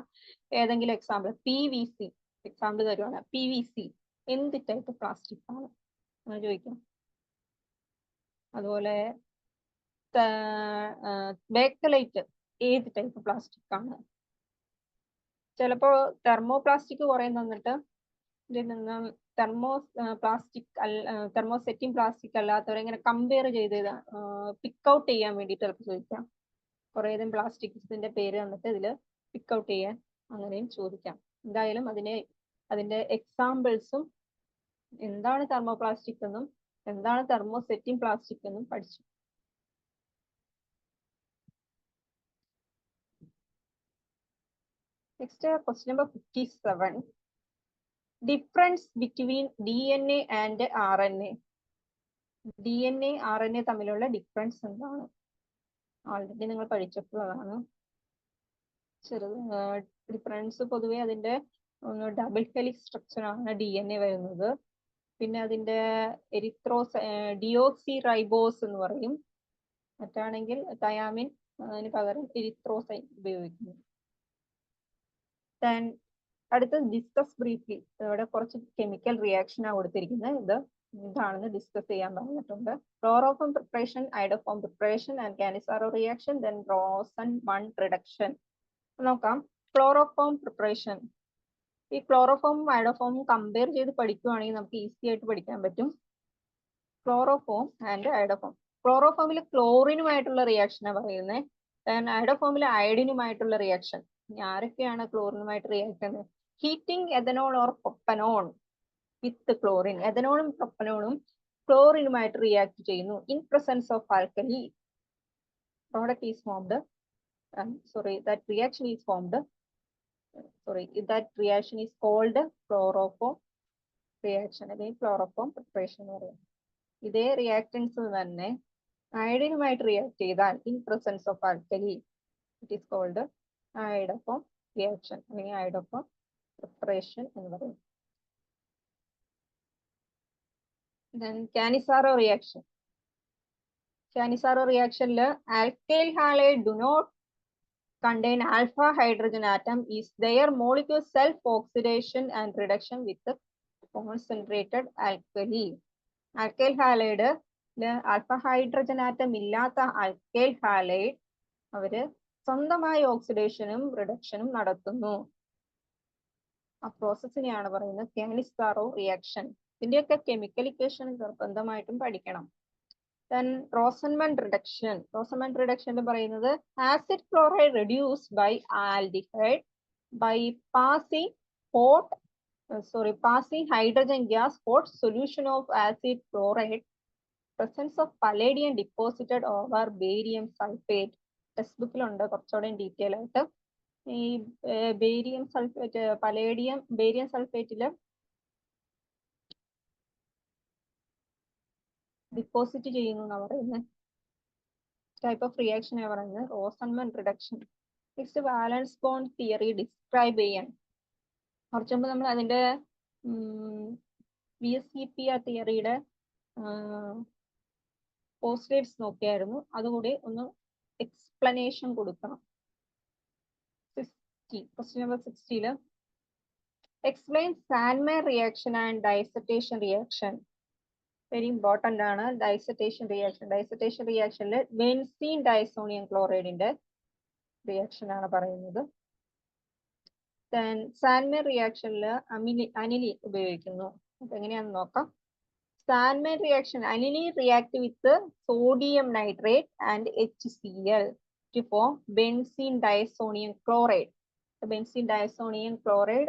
ഏതെങ്കിലും എക്സാമ്പിൾ PVC എക്സാമ്പിൾ തരുവാണ്. PVC എന്ത് ടൈപ്പ് പ്ലാസ്റ്റിക് ആണ് എന്ന് ചോദിക്കാം. അതുപോലെ ബേക്കലൈറ്റ് ഏത് ടൈപ്പ് പ്ലാസ്റ്റിക് ആണ്. ചിലപ്പോ തെർമോപ്ലാസ്റ്റിക് കുറെ തന്നിട്ട് ഇതിൽ നിന്ന് തെർമോസെറ്റിംഗ് പ്ലാസ്റ്റിക് അല്ലാത്തവരെ ഇങ്ങനെ കമ്പയർ ചെയ്ത് പിക്ക് ഔട്ട് ചെയ്യാൻ വേണ്ടിയിട്ട് ചിലപ്പോൾ ചോദിക്കാം. കുറേയധികം പ്ലാസ്റ്റിക്സിന്റെ പേര് തന്നിട്ട് ഇതിൽ പിക്ക് ഔട്ട് ചെയ്യാൻ അങ്ങനെയും ചോദിക്കാം. എന്തായാലും അതിന്റെ എക്സാമ്പിൾസും എന്താണ് തെർമോപ്ലാസ്റ്റിക് എന്നും എന്താണ് തെർമോസെറ്റിംഗ് പ്ലാസ്റ്റിക് എന്നും പഠിച്ചു. Next, question number 57. Difference between DNA and RNA. DNA, RNA തമ്മിലുള്ള ഡിഫറൻസ് എന്താണ്? ആൾറെഡി നിങ്ങൾ പഠിച്ചിട്ടുള്ളതാണ്. ഡിഫറൻസ് പൊതുവെ അതിന്റെ ഡബിൾ ഹെലിക്സ് സ്ട്രക്ചർ ആണ് DNA വരുന്നത്. പിന്നെ അതിന്റെ ഡിയോക്സി റൈബോസ് എന്ന് പറയും. മറ്റാണെങ്കിൽ തയാമിൻ അതിന് പകരം എരിത്രോസൈൻ ഉപയോഗിക്കുന്നു. അടുത്തത് ഡിസ്കസ് ബ്രീഫ്ലി. ഇവിടെ കുറച്ച് കെമിക്കൽ റിയാക്ഷൻ ആണ് കൊടുത്തിരിക്കുന്നത്. ഇത് എന്താണെന്ന് ഡിസ്കസ് ചെയ്യാൻ പറഞ്ഞിട്ടുണ്ട്. Chloroform preparation, iodoform preparation and Cannizzaro reaction, then Rosenmund 1 reduction. നോക്കാം. Chloroform preparation. ഈ ക്ലോറോഫോമും ഐഡോഫോമും കമ്പയർ ചെയ്ത് പഠിക്കുകയാണെങ്കിൽ നമുക്ക് ഈസി ആയിട്ട് പഠിക്കാൻ പറ്റും. Chloroform and ഐഡോഫോം. ക്ലോറോഫോമിൽ ക്ലോറിനുമായിട്ടുള്ള റിയാക്ഷനാണ് പറയുന്നത്. ദെൻ ഐഡോഫോമിൽ അയഡിനുമായിട്ടുള്ള റിയാക്ഷൻ. ആരൊക്കെയാണ് ക്ലോറിനുമായിട്ട് റിയാക്ട് ചെയ്യുന്നത്? Heating ethanol or propanone with chlorine. എഥനോളും പ്രൊപ്പനോളും ക്ലോറിനുമായിട്ട് റിയാക്ട് ചെയ്യുന്നു. In presence of alkali product is formed. that reaction is called chloroform reaction. അല്ലെങ്കിൽ ക്ലോറോഫോം പ്രിപ്പറേഷൻ എന്ന് പറയും. ഇതേ റിയാക്ടൻസ് തന്നെ അയഡിനുമായിട്ട് റിയാക്ട് ചെയ്താൽ in presence of alkali it is called iodoform reaction അല്ലെങ്കിൽ ഐഡോഫോം പ്രിപ്പറേഷൻ എന്ന് പറയും. Then Cannizzaro reaction. കാനിസാറോ റിയാക്ഷനിൽ alkyl halide do not contain alpha hydrogen atom is their molecule self oxidation and reduction with the concentrated alkali. Alkyl halide alpha hydrogen atom ഇല്ലാത്ത alkyl halide അവര് സ്വന്തമായി ഓക്സിഡേഷനും റിഡക്ഷനും നടത്തുന്നു. ആ പ്രോസസ്സിനെയാണ് പറയുന്നത് കാനിസാറോ reaction. ഇതിന്റെയൊക്കെ chemical equation നിർബന്ധമായിട്ടും പഠിക്കണം. Then Rosenman reduction. Rosenman reduction എന്ന് പറയുന്നത് acid chloride reduced by aldehyde by passing hydrogen gas hot solution of acid chloride, presence of palladium deposited over barium sulfate. Text ബുക്കിലുണ്ട് കുറച്ചുകൂടെ ഡീറ്റെയിൽ ആയിട്ട്. ഈ barium sulphate barium സൾഫേറ്റില് deposit ചെയ്യുന്നു എന്നാണ് പറയുന്നത്. ടൈപ്പ് ഓഫ് റിയാക്ഷൻ ആണ് പറയുന്നത് Rosenmund reduction. Next valence bond theory describe ചെയ്യാൻ. കുറച്ച് മുമ്പ് നമ്മൾ അതിന്റെ VSEPR തിയറിയുടെ പോസ്റ്റേറ്റ്സ് നോക്കിയായിരുന്നു. അതുകൂടി ഒന്ന് എക്സ്പ്ലനേഷൻ കൊടുക്കണം. 60 question number 60 explain Sandmeyer reaction and diazotisation reaction. Very important ആണ് ഡൈസറ്റേഷൻ റിയാക്ഷൻ. ഡൈസറ്റേഷൻ റിയാക്ഷനിൽ ബെൻസീൻ ഡൈസോണിയം ക്ലോറൈഡിന്റെ റിയാക്ഷൻ ആണ് പറയുന്നത്. സാൻമേൻ റിയാക്ഷനിൽ അനിലി ഉപയോഗിക്കുന്നു. അപ്പൊ എങ്ങനെയാണെന്ന് നോക്കാം. സാൻമേൻ reaction, aniline react with sodium nitrate and HCl to form benzene diazonium chloride. Benzene diazonium chloride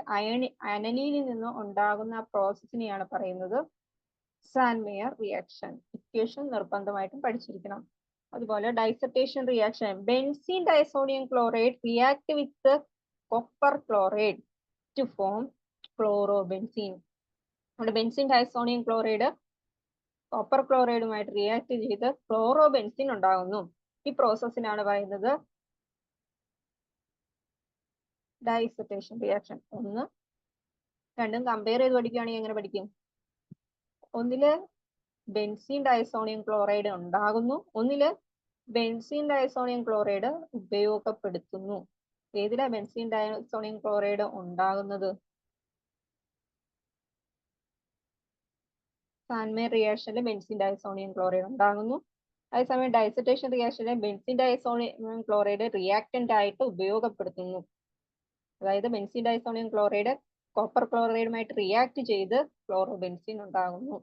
അനലിയിൽ നിന്ന് ഉണ്ടാകുന്ന പ്രോസസ്സിനെയാണ് പറയുന്നത് സാൻമേയർ റിയാക്ഷൻ. ഇക്വേഷൻ നിർബന്ധമായിട്ടും പഠിച്ചിരിക്കണം. അതുപോലെ diazotisation reaction, benzene diazonium chloride react with copper chloride to form chlorobenzene. നമ്മുടെ ബെൻസീൻ ഡയസോണിയം ക്ലോറൈഡ് കോപ്പർ ക്ലോറൈഡുമായിട്ട് react ചെയ്ത് ക്ലോറോബെൻസീൻ ഉണ്ടാകുന്നു. ഈ പ്രോസസ്സിനാണ് പറയുന്നത് ഡൈസർട്ടേഷൻ റിയാക്ഷൻ. ഒന്ന് രണ്ടും കമ്പയർ ചെയ്ത് പഠിക്കുകയാണെങ്കിൽ എങ്ങനെ പഠിക്കും? ഒന്നില് ബെൻസീൻ ഡയസോണിയം ക്ലോറൈഡ് ഉണ്ടാകുന്നു, ഒന്നില് ബെൻസീൻ ഡയസോണിയം ക്ലോറൈഡ് ഉപയോഗപ്പെടുത്തുന്നു. ഏതിലാ ബെൻസീൻ ഡയസോണിയം ക്ലോറൈഡ് ഉണ്ടാകുന്നത്? സാൻമേൻ റിയാക്ഷനിൽ ബെൻസീൻ ഡയസോണിയം ക്ലോറൈഡ് ഉണ്ടാകുന്നു. അതേസമയം ഡൈസർട്ടേഷൻ റിയാക്ഷനിൽ ബെൻസീൻ ഡയസോണിയം ക്ലോറൈഡ് റിയാക്ടന്റ് ആയിട്ട് ഉപയോഗപ്പെടുത്തുന്നു. അതായത് ബെൻസീൻ ഡയസോണിയം ക്ലോറൈഡ് കോപ്പർ ക്ലോറൈഡുമായിട്ട് റിയാക്ട് ചെയ്ത് ക്ലോറോബെൻസീൻ ഉണ്ടാകുന്നു.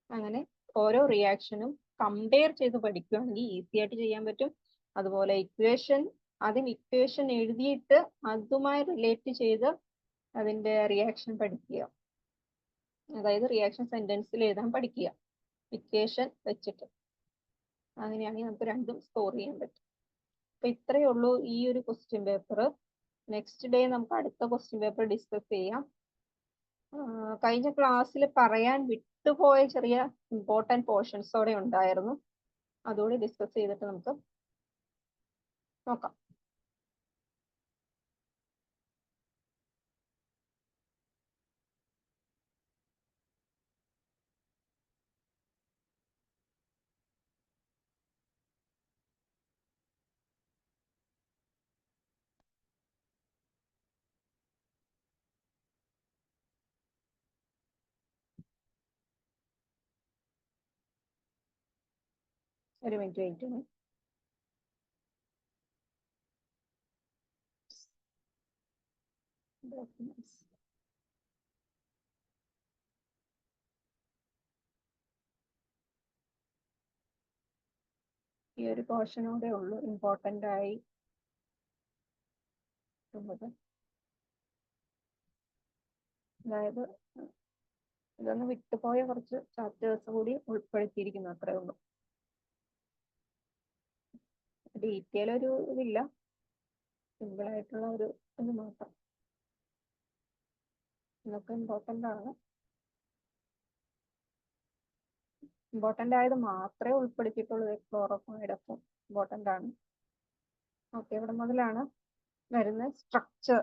അങ്ങനെ ഓരോ റിയാക്ഷനും കമ്പയർ ചെയ്ത് പഠിക്കുകയാണെങ്കിൽ ഈസി ആയിട്ട് ചെയ്യാൻ പറ്റും. അതുപോലെ ഇക്വേഷൻ എഴുതിയിട്ട് അതുമായി റിലേറ്റ് ചെയ്ത് അതിന്റെ റിയാക്ഷൻ പഠിക്കുക. അതായത് റിയാക്ഷൻ സെന്റൻസിൽ എഴുതാൻ പഠിക്കുക ഇക്വേഷൻ വെച്ചിട്ട്. അങ്ങനെയാണെങ്കിൽ നമുക്ക് രണ്ടും സ്കോർ ചെയ്യാൻ പറ്റും. അപ്പൊ ഇത്രയേ ഉള്ളൂ ഈ ഒരു ക്വസ്റ്റ്യൻ പേപ്പർ. നെക്സ്റ്റ് ഡേ നമുക്ക് അടുത്ത ക്വസ്റ്റ്യൻ പേപ്പർ ഡിസ്കസ് ചെയ്യാം. കഴിഞ്ഞ ക്ലാസ്സിൽ പറയാൻ വിട്ടുപോയ ചെറിയ ഇമ്പോർട്ടൻറ്റ് പോർഷൻസ് അവിടെ ഉണ്ടായിരുന്നു. അതുകൂടി ഡിസ്കസ് ചെയ്തിട്ട് നമുക്ക് നോക്കാം. ഒരു മിനിറ്റ് വെയിറ്റ് ചെയ്യണം. Documents. ഈ ഒരു പോർഷനോടെ ഉള്ളൂ ഇമ്പോർട്ടൻ്റ് ആയി ഉള്ളത്. അതായത് ഇതൊന്ന് വിട്ടുപോയ കുറച്ച് ചാപ്റ്റേഴ്സ് കൂടി ഉൾപ്പെടുത്തിയിരിക്കുന്നു, അത്രേ ഉള്ളൂ. ഡീറ്റെയിൽ ഒരു ഇതില്ല, സിമ്പിൾ ആയിട്ടുള്ള ഒരു ഇത് മാത്രം. ഇതൊക്കെ ഇമ്പോർട്ടൻ്റ് ആണ്. ഇമ്പോർട്ടൻ്റ് ആയത് മാത്രമേ ഉൾപ്പെടുത്തിയിട്ടുള്ളൂ. ക്ലോറോഫോണൈഡൊക്കെ ഇമ്പോർട്ടൻ്റ് ആണ്. ഓക്കെ, ഇവിടെ മുതലാണ് വരുന്ന സ്ട്രക്ചർ.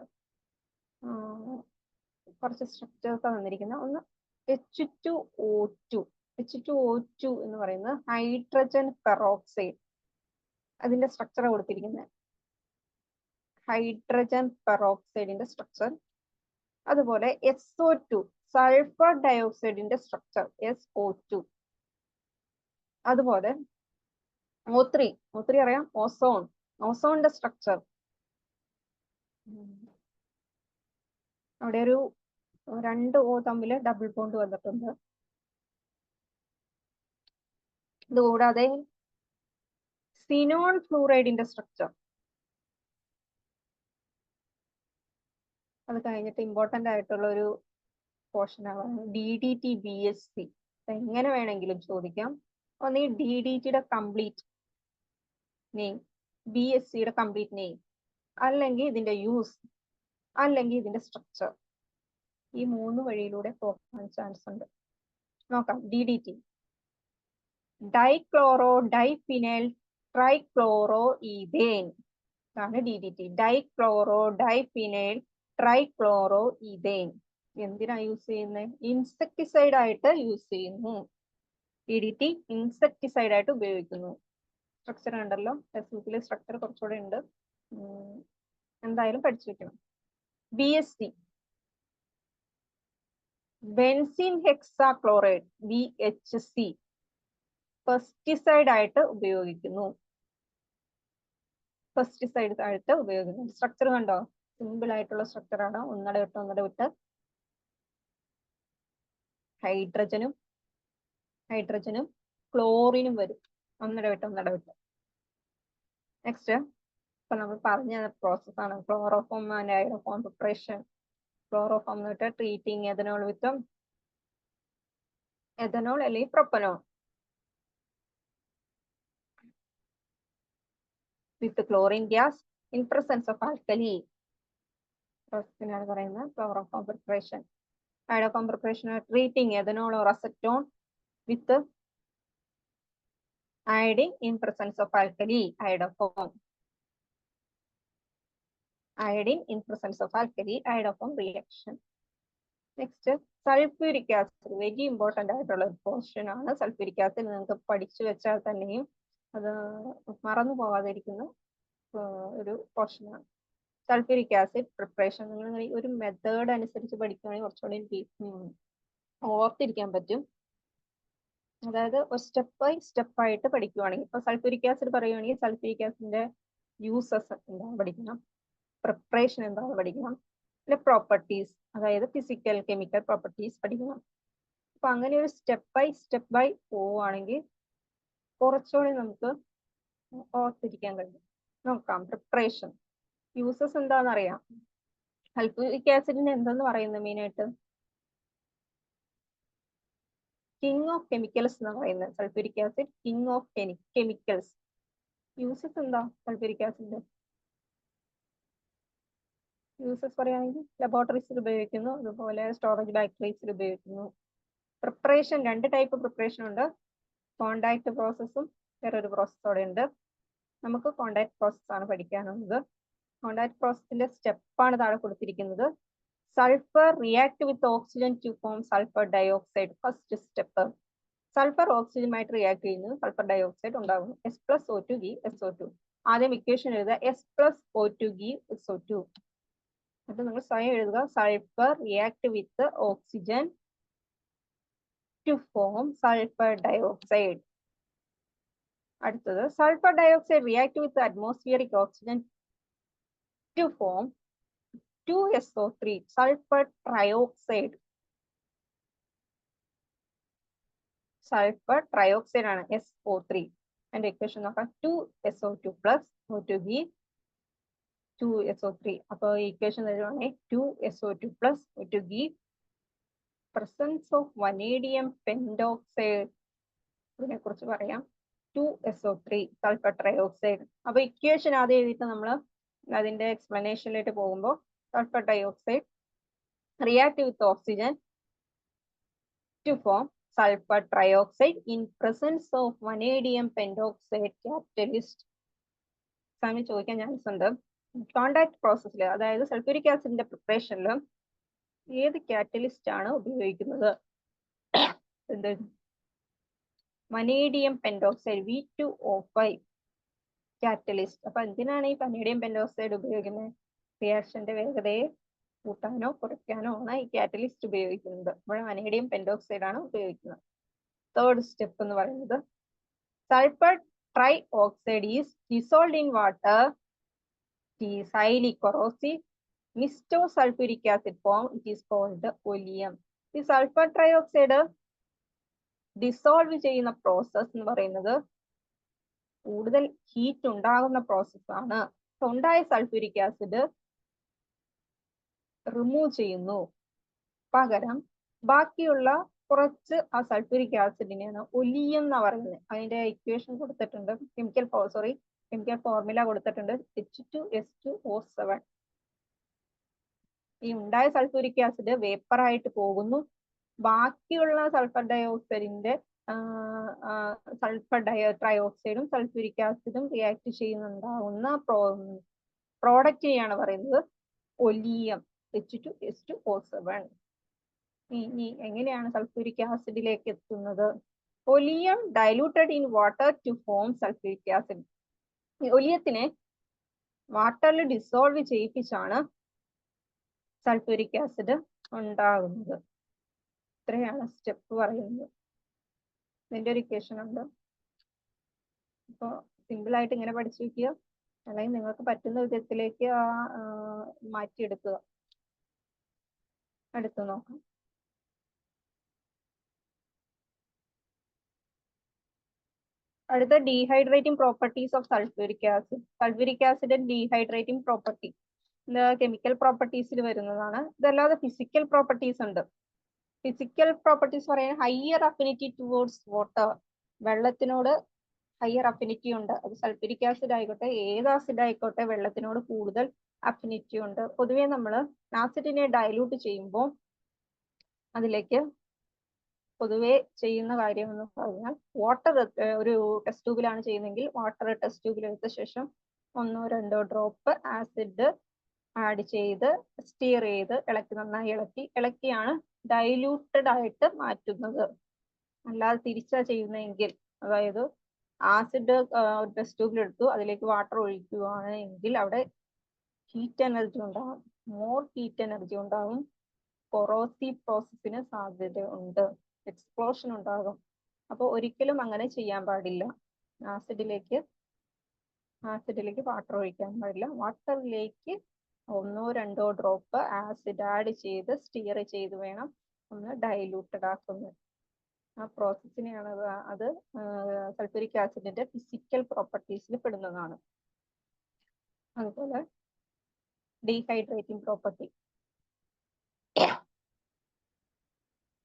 കുറച്ച് സ്ട്രക്ചേഴ്സ് തന്നിരിക്കുന്നത്. ഒന്ന് H2O2. H2O2 എന്ന് പറയുന്നത് ഹൈഡ്രജൻ പെറോക്സൈഡ്. അതിന്റെ സ്ട്രക്ചർ കൊടുത്തിരിക്കുന്നത് ഹൈഡ്രജൻ പെറോക്സൈഡിന്റെ സ്ട്രക്ചർ. അതുപോലെ SO2 സൾഫർ ഡയോക്സൈഡിന്റെ സ്ട്രക്ചർ SO2. അതുപോലെ O3 അറിയാം, ഓസോണിന്റെ സ്ട്രക്ചർ. അവിടെ ഒരു 2 O തമ്മിൽ ഡബിൾ ബോണ്ട് വന്നിട്ടുണ്ട്. ഇതുകൂടാതെ സിനോൺ ഫ്ലൂറൈഡിന്റെ സ്ട്രക്ചർ. അത് കഴിഞ്ഞിട്ട് ഇമ്പോർട്ടൻ്റ് ആയിട്ടുള്ള ഒരു പോർഷനാണ് DDT BSC. എങ്ങനെ വേണമെങ്കിലും ചോദിക്കാം. ഒന്ന് ഈ DDTയുടെ കംപ്ലീറ്റ് നെയിം, BSCയുടെ കംപ്ലീറ്റ് നെയിം, അല്ലെങ്കിൽ ഇതിന്റെ യൂസ്, അല്ലെങ്കിൽ ഇതിന്റെ സ്ട്രക്ചർ. ഈ 3 വഴിയിലൂടെ പോകാൻ ചാൻസ് ഉണ്ട്. നോക്കാം. DDT dichloro diphenyl trichloro ethane ആണ് DDT. Dichloro diphenyl trichloro ethane. എന്തിനാ യൂസ് ചെയ്യുന്നത്? ഇൻസെക്ടിസൈഡ് ആയിട്ട് യൂസ് ചെയ്യുന്നു. DDT ഇൻസെക്ടിസൈഡ് ആയിട്ട് ഉപയോഗിക്കുന്നു. സ്ട്രക്ചർ ഉണ്ടല്ലോ, ടെക്സ്റ്റ് ബുക്കിലെ സ്ട്രക്ചർ കുറച്ചുകൂടെ ഉണ്ട്, എന്തായാലും പഠിച്ചു വെക്കണം. BSC ബെൻസീൻ ഹെക്സാക്ലോറൈഡ് BHC പെസ്റ്റിസൈഡ് ആയിട്ട് ഉപയോഗിക്കുന്നു. പെസ്റ്റിസൈഡ്സ് ആയിട്ട് ഉപയോഗിക്കുന്നത്. സ്ട്രക്ചർ കണ്ടോ, സിമ്പിൾ ആയിട്ടുള്ള സ്ട്രക്ചർ ആണ്. ഒന്നട വിട്ട് ഹൈഡ്രജനും ക്ലോറിനും വരും. ഒന്നട വിട്ട്. നെക്സ്റ്റ് ഇപ്പൊ നമ്മൾ പറഞ്ഞ പ്രോസസ് ആണ് chloroform and iodoform preparation. Chloroform എന്ന് വെച്ചാൽ ട്രീറ്റിംഗ് എഥനോൾ വിത്ത് എഥനോൾ അല്ലെങ്കിൽ propanol with chlorine gas in presence of alkali. പ്രോസസ്സിനാണ് പറയുന്നത് chloroform preparation. Iodoform preparation treating ethanol or acetone with iodine in presence of alkali. Iodine in presence of alkali, iodoform reaction. Next, sulfuric acid. Very important ആയിട്ടുള്ള ഒരു portion ആണ് sulphuric acid. നിങ്ങൾക്ക് പഠിച്ചു വെച്ചാൽ തന്നെയും അത് മറന്നു പോകാതിരിക്കുന്ന ഒരു പോർഷൻ ആണ്. സൾഫ്യൂരിക് ആസിഡ് പ്രിപ്പറേഷൻ നിങ്ങൾ ഒരു മെത്തേഡ് അനുസരിച്ച് പഠിക്കുകയാണെങ്കിൽ കുറച്ചുകൂടി ഓർത്തിരിക്കാൻ പറ്റും. അതായത് ഒരു സ്റ്റെപ്പ് ബൈ സ്റ്റെപ്പ് ആയിട്ട് പഠിക്കുവാണെങ്കിൽ ഇപ്പൊ സൾഫ്യൂരിക് ആസിഡ് പറയുകയാണെങ്കിൽ സൾഫ്യൂരിക് ആസിഡിന്റെ യൂസസ് എന്താണെന്ന് പഠിക്കണം, പ്രിപ്പറേഷൻ എന്താണെന്ന് പഠിക്കണം, പിന്നെ പ്രോപ്പർട്ടീസ് അതായത് ഫിസിക്കൽ കെമിക്കൽ പ്രോപ്പർട്ടീസ് പഠിക്കണം. അപ്പൊ അങ്ങനെ ഒരു സ്റ്റെപ്പ് ബൈ പോവുകയാണെങ്കിൽ കുറച്ചുകൂടി നമുക്ക് ഓർത്തിരിക്കാൻ കഴിയും. നോക്കാം പ്രിപ്പറേഷൻ യൂസസ് എന്താണെന്ന് അറിയാം. സൾഫ്യൂരിക് ആസിഡിന് എന്തെന്ന് പറയുന്നത് മെയിനായിട്ട് കിങ് ഓഫ് കെമിക്കൽസ് എന്ന് പറയുന്നത്. Sulphuric acid king of chemicals. Uses എന്താ സൾഫ്യൂരിക് ആസിഡിന്റെ യൂസസ് പറയുകയാണെങ്കിൽ ലബോറട്ടറീസിൽ ഉപയോഗിക്കുന്നു, അതുപോലെ സ്റ്റോറേജ് ബാക്ടറീസിൽ ഉപയോഗിക്കുന്നു. പ്രിപ്പറേഷൻ 2 ടൈപ്പ് പ്രിപ്പറേഷൻ ഉണ്ട്. കോണ്ടാക്ട് പ്രോസസ്സും വേറൊരു പ്രോസസ്സോടെ ഉണ്ട്. നമുക്ക് കോണ്ടാക്ട് പ്രോസസ് ആണ് പഠിക്കാനുള്ളത്. കോണ്ടാക്ട് പ്രോസസ്സിന്റെ സ്റ്റെപ്പാണ് താഴെ കൊടുത്തിരിക്കുന്നത്. Sulphur react with oxygen to form sulphur dioxide. First step sulphur ഓക്സിജനുമായിട്ട് റിയാക്ട് ചെയ്യുന്നു, സൾഫർ ഡയോക്സൈഡ് ഉണ്ടാകുന്നു. S+O2 give SO2. ആദ്യം ഇക്വേഷൻ എഴുതുക S+O2 give SO2. അത് നിങ്ങൾ സ്വയം എഴുതുക. Sulphur react with oxygen to form sulphur dioxide. അടുത്തത് sulphur dioxide react with atmospheric oxygen to form 2SO3 sulphur trioxide. Sulphur trioxide ആണ് SO3. അതിന്റെ ഇക്വേഷൻ നോക്കാം. 2SO2 plus O2 give 2SO3. അപ്പോൾ equation തരുവാണെങ്കിൽ 2SO2 plus O2 give presence of vanadium pentoxide. ഇതിനെ കുറിച്ച് പറയാം. 2SO3 sulphur trioxide. അപ്പൊ equation ആദ്യം എഴുതിയിട്ട് നമ്മൾ അതിന്റെ എക്സ്പ്ലനേഷനിലേക്ക് പോകുമ്പോൾ sulphur dioxide react with oxygen to form sulfur trioxide in presence of vanadium pentoxide catalyst. സാമി ചോദിക്കാൻ ചാൻസ് ഉണ്ട്. കോണ്ടാക്ട് പ്രോസസ്സിൽ അതായത് സൾഫ്യൂരിക് ആസിഡിന്റെ പ്രിപ്പറേഷനിൽ ഏത് കാറ്റലിസ്റ്റ് ആണ് ഉപയോഗിക്കുന്നത്? എന്ത് വനേഡിയം പെന്റോക്സൈഡ് V2O5 കാറ്റലിസ്റ്റ്. അപ്പൊ എന്തിനാണ് ഈ വനേഡിയം പെന്റോക്സൈഡ് ഉപയോഗിക്കുന്നത്? റിയാക്ഷന്റെ വേഗതയെ കൂട്ടാനോ കുറയ്ക്കാനോ ആണ് ഈ കാറ്റലിസ്റ്റ് ഉപയോഗിക്കുന്നത്. ഇവിടെ വനേഡിയം പെന്റോക്സൈഡ് ആണ് ഉപയോഗിക്കുന്നത്. തേർഡ് സ്റ്റെപ്പ് എന്ന് പറയുന്നത് sulphur try oxide is dissolved in water. It is highly corrosive. Misto sulfuric acid form, it is called oleum. ഈ സൾഫർ ട്രൈ ഓക്സൈഡ് ഡിസോൾവ് ചെയ്യുന്ന പ്രോസസ് എന്ന് പറയുന്നത് കൂടുതൽ ഹീറ്റ് ഉണ്ടാകുന്ന പ്രോസസ് ആണ്. ഉണ്ടായ സൾഫ്യൂരിക് ആസിഡ് റിമൂവ് ചെയ്യുന്നു. പകരം ബാക്കിയുള്ള കുറച്ച് ആ സൾഫ്യൂരിക് ആസിഡിനെയാണ് ഒലിയം എന്ന് പറയുന്നത്. അതിന്റെ ഇക്വേഷൻ കൊടുത്തിട്ടുണ്ട്, കെമിക്കൽ ഫോർമുല കൊടുത്തിട്ടുണ്ട് H2S2O7. ഈ ഉണ്ടായ സൾഫ്യൂരിക് ആസിഡ് വേപ്പർ ആയിട്ട് പോകുന്നു. ബാക്കിയുള്ള സൾഫർ ഡയോക്സൈഡിന്റെ ട്രയോക്സൈഡും സൾഫ്യൂരിക് ആസിഡും റിയാക്ട് ചെയ്യുന്നുണ്ടാവുന്ന പ്രോഡക്റ്റിനെയാണ് പറയുന്നത് ഒലിയം H2S2O7. ഇനി എങ്ങനെയാണ് സൾഫ്യൂരിക് ആസിഡിലേക്ക് എത്തുന്നത്? Oleum diluted in water to form sulphuric acid. ഒലിയത്തിനെ വാട്ടറിൽ ഡിസോൾവ് ചെയ്യിപ്പിച്ചാണ് സൾഫ്യൂരിക് ആസിഡ് ഉണ്ടാകുന്നത്. ഇത്രയാണ് സ്റ്റെപ്പ് പറയുന്നത്. ഇതിന്റെ ഒരു ഇക്വേഷൻ ഉണ്ട്. അപ്പോൾ സിമ്പിൾ ആയിട്ട് ഇങ്ങനെ പഠിച്ചു വെക്കുക. അല്ലെങ്കിൽ നിങ്ങൾക്ക് പറ്റുന്ന വിധത്തിലേക്ക് മാറ്റിയെടുക്കുക. അടുത്ത് നോക്കാം. അടുത്ത dehydrating properties of sulphuric acid. Sulphuric acid dehydrating property chemical പ്രോപ്പർട്ടീസിൽ വരുന്നതാണ്. ഇതല്ലാതെ ഫിസിക്കൽ പ്രോപ്പർട്ടീസ് ഉണ്ട്. ഫിസിക്കൽ പ്രോപ്പർട്ടീസ് പറയുന്നത് ഹയർ അഫിനിറ്റി ടുവേർഡ്സ് വാട്ടർ. വെള്ളത്തിനോട് ഹയർ അഫിനിറ്റി ഉണ്ട്. അത് സൾഫ്യൂരിക് ആസിഡ് ആയിക്കോട്ടെ, ഏത് ആസിഡ് ആയിക്കോട്ടെ, വെള്ളത്തിനോട് കൂടുതൽ അഫിനിറ്റി ഉണ്ട്. പൊതുവെ നമ്മൾ ആസിഡിനെ ഡയലൂട്ട് ചെയ്യുമ്പോൾ അതിലേക്ക് പൊതുവെ ചെയ്യുന്ന കാര്യം എന്ന് പറഞ്ഞാൽ വാട്ടർ, ഒരു ടെസ്റ്റ് ട്യൂബിലാണ് ചെയ്യുന്നതെങ്കിൽ വാട്ടർ ടെസ്റ്റ് ട്യൂബിൽ എടുത്ത ശേഷം 1-2 ഡ്രോപ്പ് ആസിഡ് ആഡ് ചെയ്ത് സ്റ്റിയർ ചെയ്ത് നന്നായി ഇളക്കിയാണ് ഡൈല്യൂട്ടഡ് ആയിട്ട് മാറ്റുന്നത്. അല്ലാതെ തിരിച്ചാ ചെയ്യുന്നതെങ്കിൽ, അതായത് ആസിഡ് ടെസ്റ്റ് ട്യൂബിൽ എടുത്തു അതിലേക്ക് വാട്ടർ ഒഴിക്കുകയാണ് എങ്കിൽ അവിടെ ഹീറ്റ് എനർജി ഉണ്ടാകും, മോർ ഹീറ്റ് എനർജി ഉണ്ടാകും, കൊറോസീവ് പ്രോസസ്സിന് സാധ്യതയുണ്ട്, എക്സ്പ്ലോഷൻ ഉണ്ടാകും. അപ്പോൾ ഒരിക്കലും അങ്ങനെ ചെയ്യാൻ പാടില്ല. ആസിഡിലേക്ക് വാട്ടർ ഒഴിക്കാൻ പാടില്ല. വാട്ടറിലേക്ക് 1-2 ഡ്രോപ്പ് ആസിഡ് ആഡ് ചെയ്ത് സ്റ്റിയർ ചെയ്ത് വേണം ഒന്ന് ഡൈലൂട്ടഡ് ആക്കുന്നത്. ആ പ്രോസസ്സിനെയാണ് അത് സൾഫ്യൂരിക് ആസിഡിന്റെ ഫിസിക്കൽ പ്രോപ്പർട്ടീസിൽ പെടുന്നതാണ്. അതുപോലെ ഡീഹൈഡ്രേറ്റിംഗ് പ്രോപ്പർട്ടി,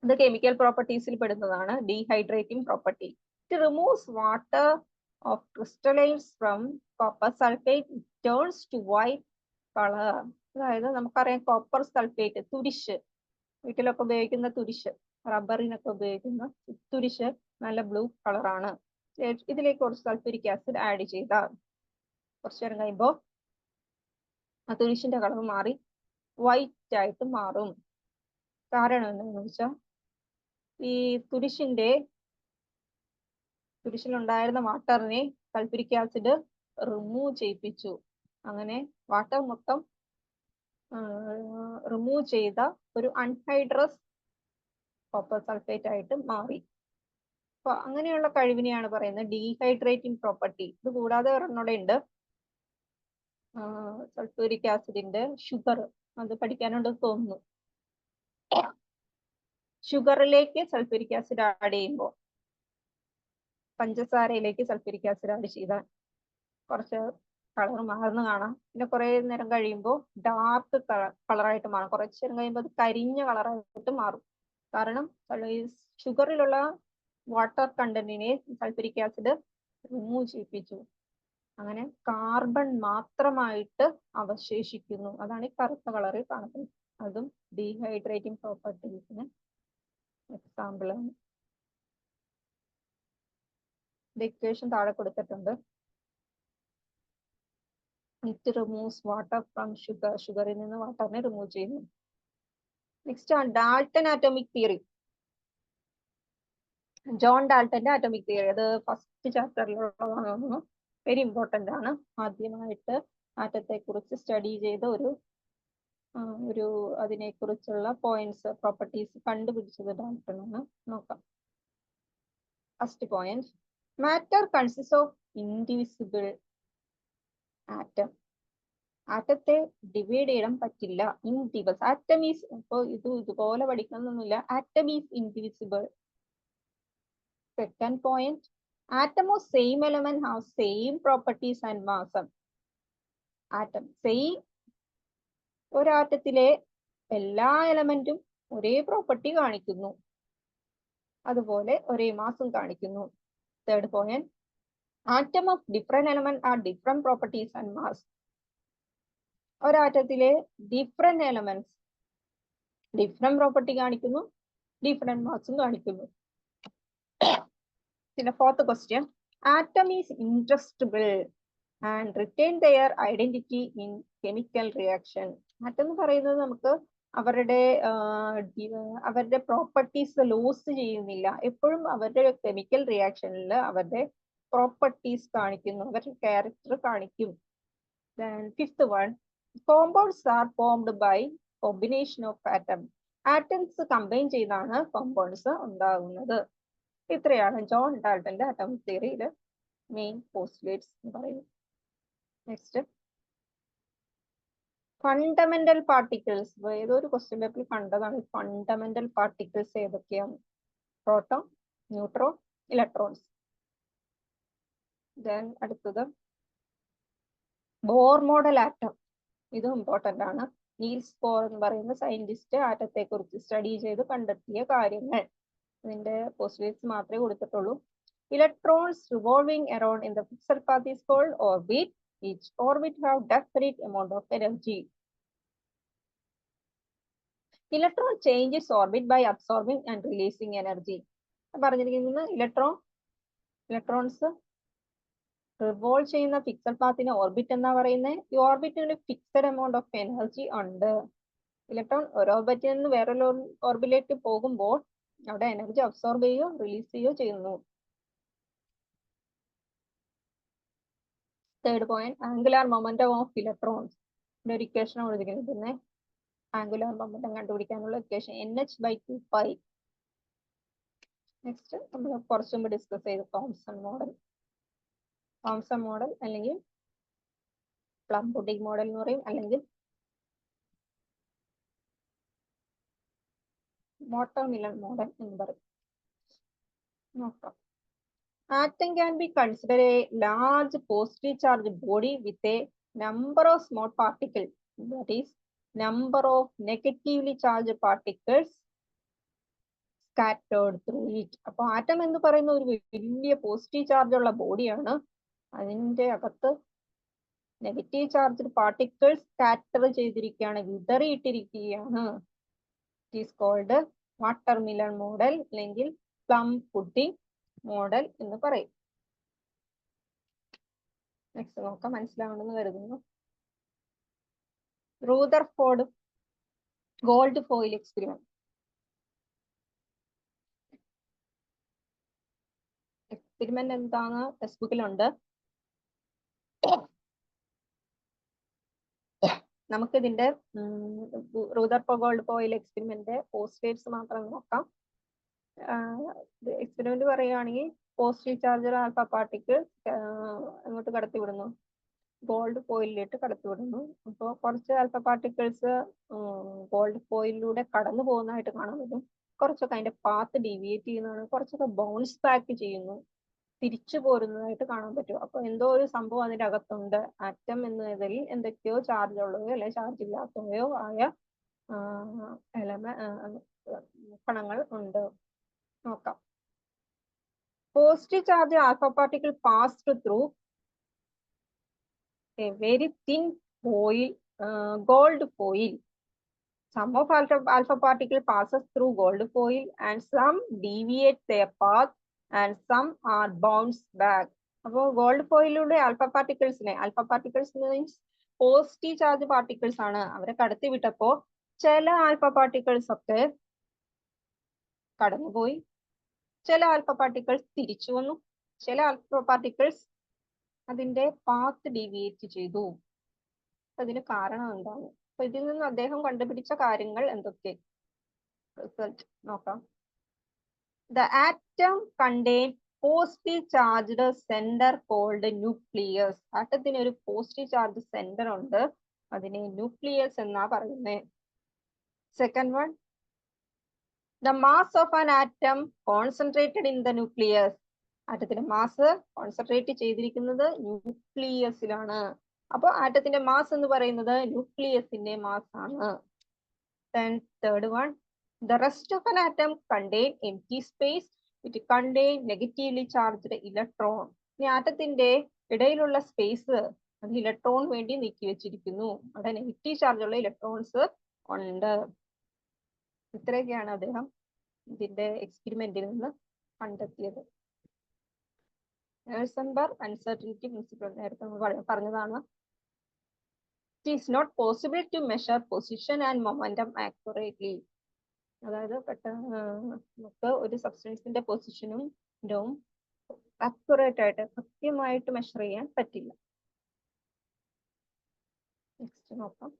ഇത് കെമിക്കൽ പ്രോപ്പർട്ടീസിൽ പെടുന്നതാണ്. Dehydrating property, it removes water of crystallines from copper sulphate, it turns to white colour. അതായത് നമുക്കറിയാം കോപ്പർ സൾഫേറ്റ്, തുരിശ്, വീട്ടിലൊക്കെ ഉപയോഗിക്കുന്ന തുരിശ്, റബ്ബറിനൊക്കെ ഉപയോഗിക്കുന്ന തുരിശ് നല്ല ബ്ലൂ കളറാണ്. ഇതിലേക്ക് കുറച്ച് സൾഫ്യൂരിക് ആസിഡ് ആഡ് ചെയ്താൽ കുറച്ചു നേരം കഴിയുമ്പോൾ ആ തുരിശിന്റെ കളർ മാറി വൈറ്റ് ആയിട്ട് മാറും. കാരണം എന്താണെന്ന് വെച്ചാൽ ഈ തുരിശിലുണ്ടായിരുന്ന വാട്ടറിനെ സൾഫ്യൂരിക് ആസിഡ് റിമൂവ് ചെയ്യിപ്പിച്ചു. അങ്ങനെ വാട്ടർ മൊത്തം റിമൂവ് ചെയ്ത ഒരു അൺഹൈഡ്രസ് കോപ്പർ സൾഫേറ്റ് ആയിട്ട് മാറി. അപ്പൊ അങ്ങനെയുള്ള കഴിവിനെയാണ് പറയുന്നത് ഡീഹൈഡ്രേറ്റിംഗ് പ്രോപ്പർട്ടി. ഇത് കൂടാതെ ഒരെണ്ണൂടെ ഉണ്ട്, സൾഫ്യൂരിക് ആസിഡിന്റെ ഷുഗർ. അത് പഠിക്കാനുണ്ടെന്ന് തോന്നുന്നു. ഷുഗറിലേക്ക് സൾഫ്യൂരിക് ആസിഡ് ആഡ് ചെയ്യുമ്പോൾ, പഞ്ചസാരയിലേക്ക് സൾഫ്യൂരിക് ആസിഡ് ആഡ് ചെയ്താൽ കുറച്ച് കളർ മാറുന്ന കാണാം. പിന്നെ കുറെ നേരം കഴിയുമ്പോൾ ഡാർക്ക് കളറായിട്ട് മാറും. കുറച്ച് നേരം കഴിയുമ്പോൾ അത് കരിഞ്ഞ കളറായിട്ട് മാറും. കാരണം ഷുഗറിലുള്ള വാട്ടർ കണ്ടന്റിനെ സൾഫ്യൂരിക് ആസിഡ് റിമൂവ് ചെയ്യിപ്പിച്ചു. അങ്ങനെ കാർബൺ മാത്രമായിട്ട് അവശേഷിക്കുന്നു. അതാണ് ഈ കറുത്ത കളറിൽ കാണുന്നത്. അതും ഡീഹൈഡ്രേറ്റിംഗ് പ്രോപ്പർട്ടീസിന് എക്സാമ്പിൾ ആണ്. ഇക്വേഷൻ താഴെ കൊടുത്തിട്ടുണ്ട്. It removes water from sugar. ഷുഗറിൽ നിന്ന് വാട്ടറിനെ റിമൂവ് ചെയ്യുന്നു. നെക്സ്റ്റ് ആണ് ഡാൾട്ടൺ ആറ്റോമിക് തിയറി. ജോൺ ഡാൾട്ടന്റെ ആറ്റോമിക് തിയറി, അത് ഫസ്റ്റ് ചാപ്റ്ററിലുള്ളതാണ്. വെരി ഇമ്പോർട്ടന്റ് ആണ്. ആദ്യമായിട്ട് ആറ്റത്തെ കുറിച്ച് സ്റ്റഡി ചെയ്ത ഒരു അതിനെക്കുറിച്ചുള്ള പോയിന്റ്സ്, പ്രോപ്പർട്ടീസ് കണ്ടുപിടിച്ചത് ഡാൾട്ടൺ ആണ്. നോക്കാം. First point, matter consist of indivisible atom. ആറ്റത്തെ ഡിവൈഡ് ചെയ്യാൻ പറ്റില്ല. ഇൻഡിവിസ് ആറ്റം ഈസ്, ഇപ്പൊ ഇതുപോലെ പഠിക്കണമെന്നൊന്നുമില്ല. Atom is indivisible. Second point, atom of same element have same properties and mass. Atom same, ഒരു ആറ്റത്തിലെ എല്ലാ എലമെന്റും ഒരേ പ്രോപ്പർട്ടി കാണിക്കുന്നു, അതുപോലെ ഒരേ മാസും കാണിക്കുന്നു. Third point, atom of different element are different properties and mass. ഒരാറ്റത്തിലെ ഡിഫറെന്റ് എലമെന്റ്സ് ഡിഫറെന്റ് പ്രോപ്പർട്ടി കാണിക്കുന്നു, different മാസും കാണിക്കുന്നു. In the fourth question, atom is indestructible and retain their identity in chemical reaction. Atom എന്ന് പറയുന്നത് നമുക്ക് അവരുടെ properties loss ചെയ്യുന്നില്ല. എപ്പോഴും അവരുടെ കെമിക്കൽ റിയാക്ഷനിൽ അവരുടെ പ്രോപ്പർട്ടീസ് കാണിക്കുന്നു, അവരുടെ ക്യാരക്ടർ കാണിക്കും. Then fifth one, compounds are formed by combination of atoms. Atoms combine ചെയ്താണ് കോമ്പൗണ്ട്സ് ഉണ്ടാകുന്നത്. ഇത്രയാണ് ജോൺ ഡാൾട്ടന്റെ ആറ്റോമിക് തിയറിയിലെ മെയിൻ പോസ്റ്റുലേറ്റ്സ് എന്ന് പറയുന്നത്. Next fundamental particles. ഏതൊരു ക്വസ്റ്റ്യൻ പേപ്പറിൽ കണ്ടതാണ് ഫണ്ടമെന്റൽ പാർട്ടിക്കിൾസ് ഏതൊക്കെയാണ്? Proton, neutron, electrons. ദെൻ അടുത്തത് ബോർ മോഡൽ ആറ്റം. ഇതും ഇമ്പോർട്ടന്റ് ആണ്. നീൽസ് ബോർ എന്ന് പറയുന്ന സയന്റിസ്റ്റ് ആറ്റത്തെ കുറിച്ച് സ്റ്റഡി ചെയ്ത് കണ്ടെത്തിയ കാര്യങ്ങൾ. ഇതിന്റെ പോസ്റ്റ്വേറ്റ്സ് മാത്രമേ കൊടുത്തിട്ടുള്ളൂ. Electrons revolving around in the fixed path is called orbit. Each orbit have definite amount of energy. Electron changes orbit by absorbing and releasing energy. പറഞ്ഞിരിക്കുന്നത് ഇലക്ട്രോൺസ് റിവോൾവ് ചെയ്യുന്ന ഫിക്സഡ് പാത്തിന് ഓർബിറ്റ് എന്നാ പറയുന്നത്. ഈ ഓർബിറ്റിന് ഫിക്സഡ് എമൗണ്ട് ഓഫ് എനർജി ഉണ്ട്. Electron ഒരു ഓർബിറ്റിൽ നിന്ന് വേറൊരു ഓർബിറ്റിലേക്ക് പോകുമ്പോൾ അവിടെ എനർജി അബ്സോർബ് ചെയ്യുകയോ റിലീസ് ചെയ്യുകയോ ചെയ്യുന്നു. Third point angular momentum of electrons. ഇവിടെ ഒരു ഇക്വേഷൻ കൊടുത്തിരിക്കുന്നത്. പിന്നെ ആംഗുലാർ മൊമെന്റം കണ്ടുപിടിക്കാനുള്ള ഇക്വേഷൻ NH/2π. നെക്സ്റ്റ് നമ്മൾ കുറച്ചും മുമ്പ് ഡിസ്കസ് ചെയ്ത തോംസൺ മോഡൽ അല്ലെങ്കിൽ പ്ലം പുഡിംഗ് മോഡൽ എന്ന് പറയും, അല്ലെങ്കിൽ വാട്ടർമിലൺ മോഡൽ എന്ന് പറയും. നോക്കാം. Atom can be considered a large positive charged body with a number of small particles. That is, number of negatively charged particles scattered through it. അപ്പോൾ atom എന്ന് പറയുന്ന ഒരു വലിയ പോസിറ്റീവ് ചാർജ് ഉള്ള ബോഡിയാണ്. അതിന്റെ അകത്ത് നെഗറ്റീവ് ചാർജ്ഡ് പാർട്ടിക്കിൾസ് സ്കാറ്റർ ചെയ്തിരിക്കുകയാണ്, വിതറിയിട്ടിരിക്കുകയാണ്. ഇറ്റ് ഈസ് കോൾഡ് വാട്ടർമിലൺ മോഡൽ അല്ലെങ്കിൽ പ്ലം പുഡിംഗ് മോഡൽ എന്ന് പറയും. നെക്സ്റ്റ് നോക്കാം, മനസ്സിലാവണമെന്ന് കരുതുന്നു. Rutherford gold foil experiment. Experiment എന്താണ് ടെക്സ്റ്റ് ബുക്കിലുണ്ട്. നമുക്ക് ഇതിന്റെ റൂദർഫോർഡ് ഗോൾഡ് ഫോയിൽ എക്സ്പെരിമെന്റ് പോസ്റ്റ്വേറ്റ്സ് മാത്രം നോക്കാം. എക്സ്പെരിമെന്റ് പറയുകയാണെങ്കിൽ പോസിറ്റീവ് ചാർജർ ആൽഫ പാർട്ടിക്കിൾ അങ്ങോട്ട് കടത്തിവിടുന്നു, ഗോൾഡ് ഫോയിലിലേക്ക് കടത്തിവിടുന്നു. അപ്പോൾ കുറച്ച് ആൽഫ പാർട്ടിക്കിൾസ് ഗോൾഡ് ഫോയിലിലൂടെ കടന്നു പോകുന്നതായിട്ട് കാണാൻ പറ്റും. കുറച്ചൊക്കെ അതിന്റെ പാത്ത് ഡീവിയേറ്റ് ചെയ്യുന്നതാണ്, കുറച്ചൊക്കെ ബൗൺസ് ബാക്ക് ചെയ്യുന്നു, തിരിച്ചു പോരുന്നതായിട്ട് കാണാൻ പറ്റും. അപ്പൊ എന്തോ ഒരു സംഭവം അതിന്റെ അകത്തുണ്ട്. ആറ്റം എന്നതിൽ എന്തൊക്കെയോ ചാർജ് ഉള്ളവയോ അല്ലെങ്കിൽ ചാർജ് ഇല്ലാത്തവയോ ആയ കണങ്ങൾ ഉണ്ട്. നോക്കാം. Positive charge alpha particle passed through a very thin foil, gold foil. Some of alpha particle passes through gold foil and some deviate their path and some are bounced back. അപ്പോൾ gold ഫോയിലൂടെ alpha particles means positive charge particles ആണ്. അവരെ കടത്തി വിട്ടപ്പോ ചില alpha particles ഒക്കെ കടന്നുപോയി, ചില alpha particles തിരിച്ചു വന്നു, ചില ആൽഫ പാർട്ടിക്കിൾസ് അതിന്റെ പാത്ത് ഡീവിയേറ്റ് ചെയ്തു. അതിന് കാരണം എന്താണ്? അപ്പൊ ഇതിൽ നിന്ന് അദ്ദേഹം കണ്ടുപിടിച്ച കാര്യങ്ങൾ എന്തൊക്കെ? റിസൾട്ട് നോക്കാം. The atom contains positive charged center called nucleus. ആറ്റത്തിന് ഒരു പോസിറ്റീവ് ചാർജ് സെന്റർ ഉണ്ട്, അതിനെ ന്യൂക്ലിയസ് എന്നാ പറയുന്നത്. Second one, the mass of an atom concentrated in the nucleus. ആറ്റത്തിന്റെ മാസ് കോൺസെൻട്രേറ്റ് ചെയ്തിരിക്കുന്നത് ന്യൂക്ലിയസിലാണ്. അപ്പോൾ ആറ്റത്തിന്റെ മാസ് എന്ന് പറയുന്നത് ന്യൂക്ലിയസിന്റെ മാസ് ആണ്. Then third one, the rest of an atom contain empty space. It contain negatively charged electron. ഈ ആറ്റത്തിന്റെ ഇടയിലുള്ള സ്പേസ് അത് ഇലക്ട്രോൺ വേണ്ടി നീക്കി വെച്ചിരിക്കുന്നു, അവിടെ നെഗറ്റീവ് ചാർജ് ഉള്ള ഇലക്ട്രോൺസ് ഉണ്ട്. ഇത്രയൊക്കെയാണ് അദ്ദേഹം ഇതിന്റെ എക്സ്പെരിമെന്റിൽ നിന്ന് കണ്ടെത്തിയത്. ഹെഴ്സൺബർഗ് അൺസർട്ടനിറ്റി പ്രിൻസിപ്പിൾ നേരത്തെ പറഞ്ഞതാണ്. It is not possible to measure position and momentum accurately. അതായത് നമുക്ക് ഒരു സബ്സ്റ്റൻസിന്റെ പൊസിഷനും അക്യുറേറ്റ് ആയിട്ട് കൃത്യമായിട്ട് മെഷർ ചെയ്യാൻ പറ്റില്ല. നെക്സ്റ്റ് നോക്കാം.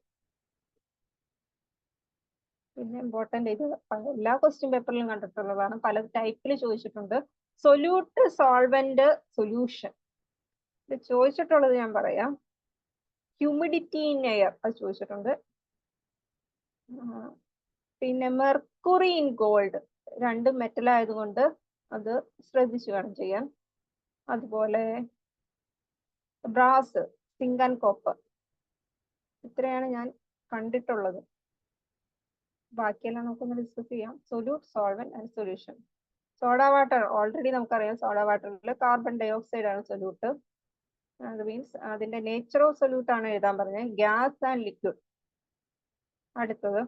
പിന്നെ ഇമ്പോർട്ടന്റ് ഇത് എല്ലാ ക്വസ്റ്റ്യൻ പേപ്പറിലും കണ്ടിട്ടുള്ളതാണ്, പല ടൈപ്പിൽ ചോദിച്ചിട്ടുണ്ട്. Solute, solvent, solution. ഇത് ചോദിച്ചിട്ടുള്ളത് ഞാൻ പറയാം. ഹ്യൂമിഡിറ്റി ഇൻ എയർ അത് ചോദിച്ചിട്ടുണ്ട്. പിന്നെ മെർക്കുറി ഇൻ ഗോൾഡ്, രണ്ടും മെറ്റൽ ആയതുകൊണ്ട് അത് ശ്രദ്ധിച്ചു വേണം ചെയ്യാൻ. അതുപോലെ ബ്രാസ്, സിങ്ക് ആൻഡ് കോപ്പർ, ഇത്രയാണ് ഞാൻ കണ്ടിട്ടുള്ളത്. ബാക്കിയെല്ലാം നമുക്കൊന്ന് ഡിസ്കസ് ചെയ്യാം. Solute, solvent and solution. Soda water already നമുക്കറിയാം, സോഡ വാട്ടറിൽ കാർബൺ ഡൈ ഓക്സൈഡ് ആണ് സൊല്യൂട്ട്. അത് മീൻസ് അതിന്റെ നേച്ചർ ഓഫ് സൊല്യൂട്ട് ആണ് എഴുതാൻ പറഞ്ഞത്. Gas and liquid. അടുത്തത്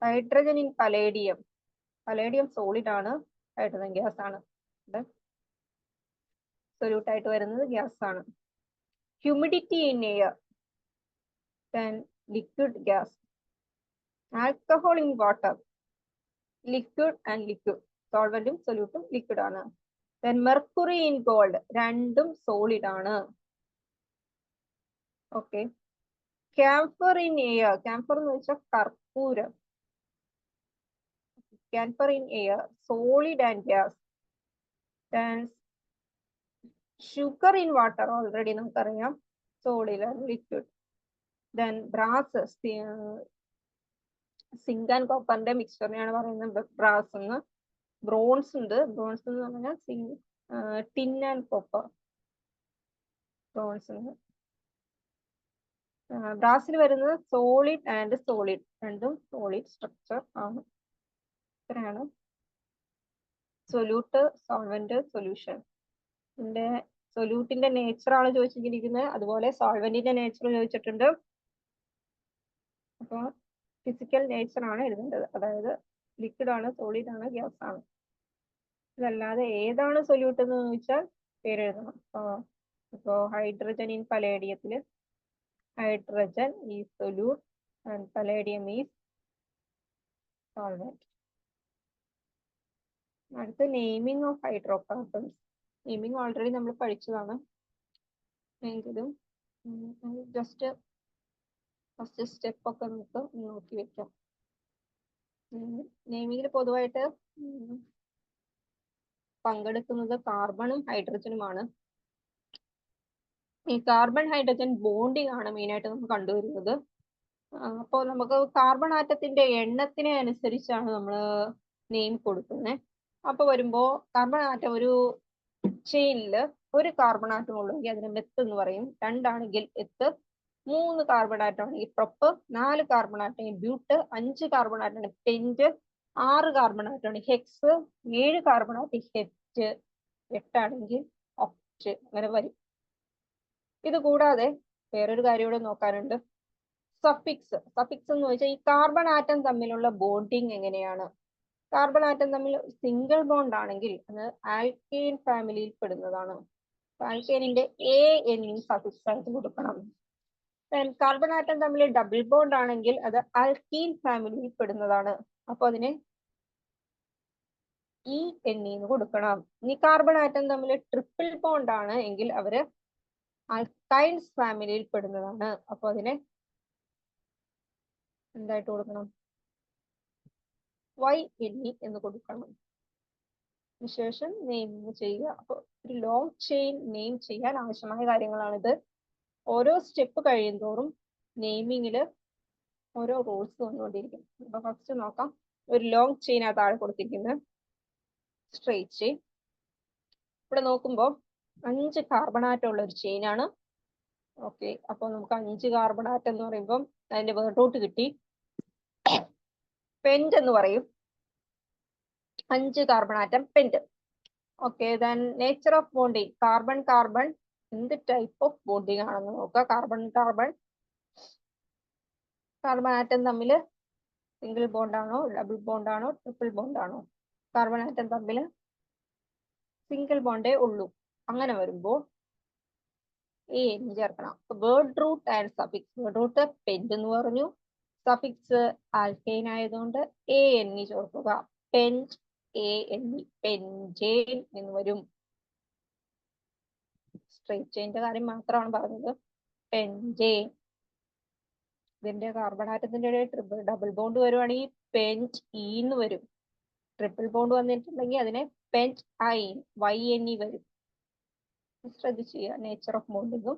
hydrogen in palladium. Palladium solid ആണ്, ഹൈഡ്രജൻ ഗ്യാസ് ആണ്. സൊല്യൂട്ട് ആയിട്ട് വരുന്നത് ഗ്യാസ് ആണ്. Humidity in air, then liquid gas. Alcohol in water, liquid and liquid. സോൾവെന്റും സൊല്യൂട്ടും ലിക്വിഡ് ആണ്. Then mercury in gold, രണ്ടും സോളിഡ് ആണ്. Okay. Camphor in air, camphor എന്ന് വെച്ചാൽ കർപ്പൂരം. Camphor in air, solid and gas. Then sugar in water already നമുക്കറിയാം, solid and liquid. Then brass, zinc and കോപ്പറിന്റെ മിക്സ്ചറിനെയാണ് പറയുന്നത് ബ്രാസ് എന്ന്. ബ്രോൺസ് ഉണ്ട്, ബ്രോൺസ് എന്ന് പറഞ്ഞാൽ ടിൻ ആൻഡ് കോപ്പർ. ബ്രോൺസ് ഉണ്ട്. ബ്രാസിൽ വരുന്നത് സോളിഡ് ആൻഡ് സോളിഡ്, രണ്ടും സോളിഡ് സ്ട്രക്ചർ ആണ്. ഇത്രയാണ് സൊല്യൂട്ട്, സോൾവെന്റ്, സൊല്യൂഷൻ. ഇതിന്റെ സൊല്യൂട്ടിന്റെ നേച്ചർ ആണ് ചോദിച്ചിരിക്കുന്നത്, അതുപോലെ സോൾവെന്റിന്റെ നേച്ചർ ചോദിച്ചിട്ടുണ്ട്. അപ്പോൾ ഫിസിക്കൽ നേച്ചർ ആണ് എഴുതേണ്ടത്, അതായത് ലിക്വിഡ് ആണ്, സോളിഡ് ആണ്, ഗ്യാസ് ആണ്. ഇതല്ലാതെ ഏതാണ് സൊല്യൂട്ട് എന്ന് ചോദിച്ചാൽ പേരെഴുതണം. ഇപ്പോ ഹൈഡ്രജൻ ഇൻ പലേഡിയത്തില് hydrogen is solute and palladium is solvent. അടുത്ത naming of hydrocarbons. Naming already നമ്മൾ പഠിച്ചതാണ്, എങ്കിലും ജസ്റ്റ് ഫസ്റ്റ് സ്റ്റെപ്പ് ഒക്കെ നമുക്ക് നോക്കി വെക്കാം. നെയിമിങ്ങിൽ പൊതുവായിട്ട് പങ്കെടുക്കുന്നത് കാർബണും ഹൈഡ്രജനുമാണ്. ഈ കാർബൺ ഹൈഡ്രജൻ ബോണ്ടിങ് ആണ് മെയിൻ ആയിട്ട് നമുക്ക് കണ്ടുവരുന്നത്. അപ്പോൾ നമുക്ക് കാർബൺ ആറ്റത്തിന്റെ എണ്ണത്തിനെ അനുസരിച്ചാണ് നമ്മൾ നെയിം കൊടുക്കുന്നത്. അപ്പൊ വരുമ്പോ കാർബൺ ആറ്റം ഒരു ചെയിനിൽ ഒരു കാർബൺ ആറ്റം ഉള്ളെങ്കിൽ അതിന് മെത്ത് എന്ന് പറയും. രണ്ടാണെങ്കിൽ എത്ത്, 3 കാർബൺ ആറ്റം ആണെങ്കിൽ prop, 4 carbon atom ബ്യൂട്ട്, 5 carbon atom pent, 6 carbon atom HECS, 7 carbon atom hept, 8 ആണെങ്കിൽ ഒക്റ്റ്, അങ്ങനെ വരും. ഇത് കൂടാതെ വേറൊരു കാര്യം കൂടെ നോക്കാനുണ്ട്, സഫിക്സ്. സഫിക്സ് എന്ന് വെച്ചാൽ ഈ കാർബൺ ആറ്റം തമ്മിലുള്ള ബോണ്ടിങ് എങ്ങനെയാണ്. കാർബൺ ആറ്റം തമ്മിൽ സിംഗിൾ ബോണ്ട് ആണെങ്കിൽ അത് ആൽക്കെയിൻ ഫാമിലിയിൽ പെടുന്നതാണ്. ആൽക്കെയിനിന്റെ AN സഫിക്സ് ആയിട്ട് കൊടുക്കണം. കാർബൺ ആറ്റം തമ്മിൽ ഡബിൾ ബോണ്ട് ആണെങ്കിൽ അത് ആൽക്കീൻ ഫാമിലിയിൽ പെടുന്നതാണ്. അപ്പൊ അതിന് EN എന്ന് കൊടുക്കണം. ഇനി കാർബൺ ആറ്റം തമ്മിൽ ട്രിപ്പിൾ ബോണ്ട് ആണ് എങ്കിൽ അവര് ആൽക്കൈൻസ് ഫാമിലിയിൽ പെടുന്നതാണ്. അപ്പൊ അതിനെ എന്തായിട്ട് കൊടുക്കണം, YNE എന്ന് കൊടുക്കണം. ശേഷം നെയിം ചെയ്യുക. അപ്പൊ ഒരു ലോങ് ചെയിൻ നെയിം ചെയ്യാൻ ആവശ്യമായ കാര്യങ്ങളാണിത്. ഓരോ സ്റ്റെപ്പ് കഴിയുന്തോറും നെയിമിങ്ങില് ഓരോ റൂൾസ് വന്നുകൊണ്ടിരിക്കും. അപ്പൊ ഫസ്റ്റ് നോക്കാം, ഒരു ലോങ് ചെയിൻ ആ താഴെ കൊടുത്തിരിക്കുന്നത്, സ്ട്രെയിറ്റ് ചെയിൻ. ഇവിടെ നോക്കുമ്പോൾ 5 കാർബൺ ആറ്റം ഉള്ള ഒരു ചെയിൻ ആണ്. ഓക്കെ, അപ്പൊ നമുക്ക് 5 കാർബൺ ആറ്റം എന്ന് പറയുമ്പോൾ അതിന്റെ വേർഡ് റൂട്ട് കിട്ടി, പെന്റ് എന്ന് പറയും. 5 carbon atom pent. Okay, then nature of bonding. Carbon carbon എന്ത് ടൈപ്പ് ഓഫ് ബോണ്ടിങ് ആണെന്ന് നോക്കുക. കാർബൺ കാർബൺ ആറ്റം തമ്മിൽ സിംഗിൾ ബോണ്ട് ആണോ, ഡബിൾ ബോണ്ട് ആണോ, ട്രിപ്പിൾ ബോണ്ട് ആണോ? കാർബൺ ആറ്റം തമ്മിൽ സിംഗിൾ ബോണ്ടേ ഉള്ളൂ. അങ്ങനെ വരുമ്പോൾ AN ചേർക്കണം. Word root and suffix. Word root pent എന്ന് പറഞ്ഞു, സഫിക്സ് ആൽക്കൈൻ ആയതുകൊണ്ട് ANE ചേർക്കുക. പെന്റ് ANE, പെൻജേൻ എന്ന് വരും. സ്ട്രെയിറ്റ് ചെയിന്റെ കാര്യം മാത്രമാണ് പറഞ്ഞത്, പെൻജേൻ. ഇതിന്റെ കാർബൺ ആറ്റത്തിന്റെ ഇടയിൽ ഡബിൾ ബോണ്ട് വരുവാണെങ്കിൽ പെന്റ് എന്ന് വരും. ട്രിപ്പിൾ ബോണ്ട് വന്നിട്ടുണ്ടെങ്കിൽ അതിനെ പെന്റ് ഐൻ YNE വരും. ശ്രദ്ധിച്ചു ചെയ്യുക നേച്ചർ ഓഫ് ബോണ്ടിങ്ങും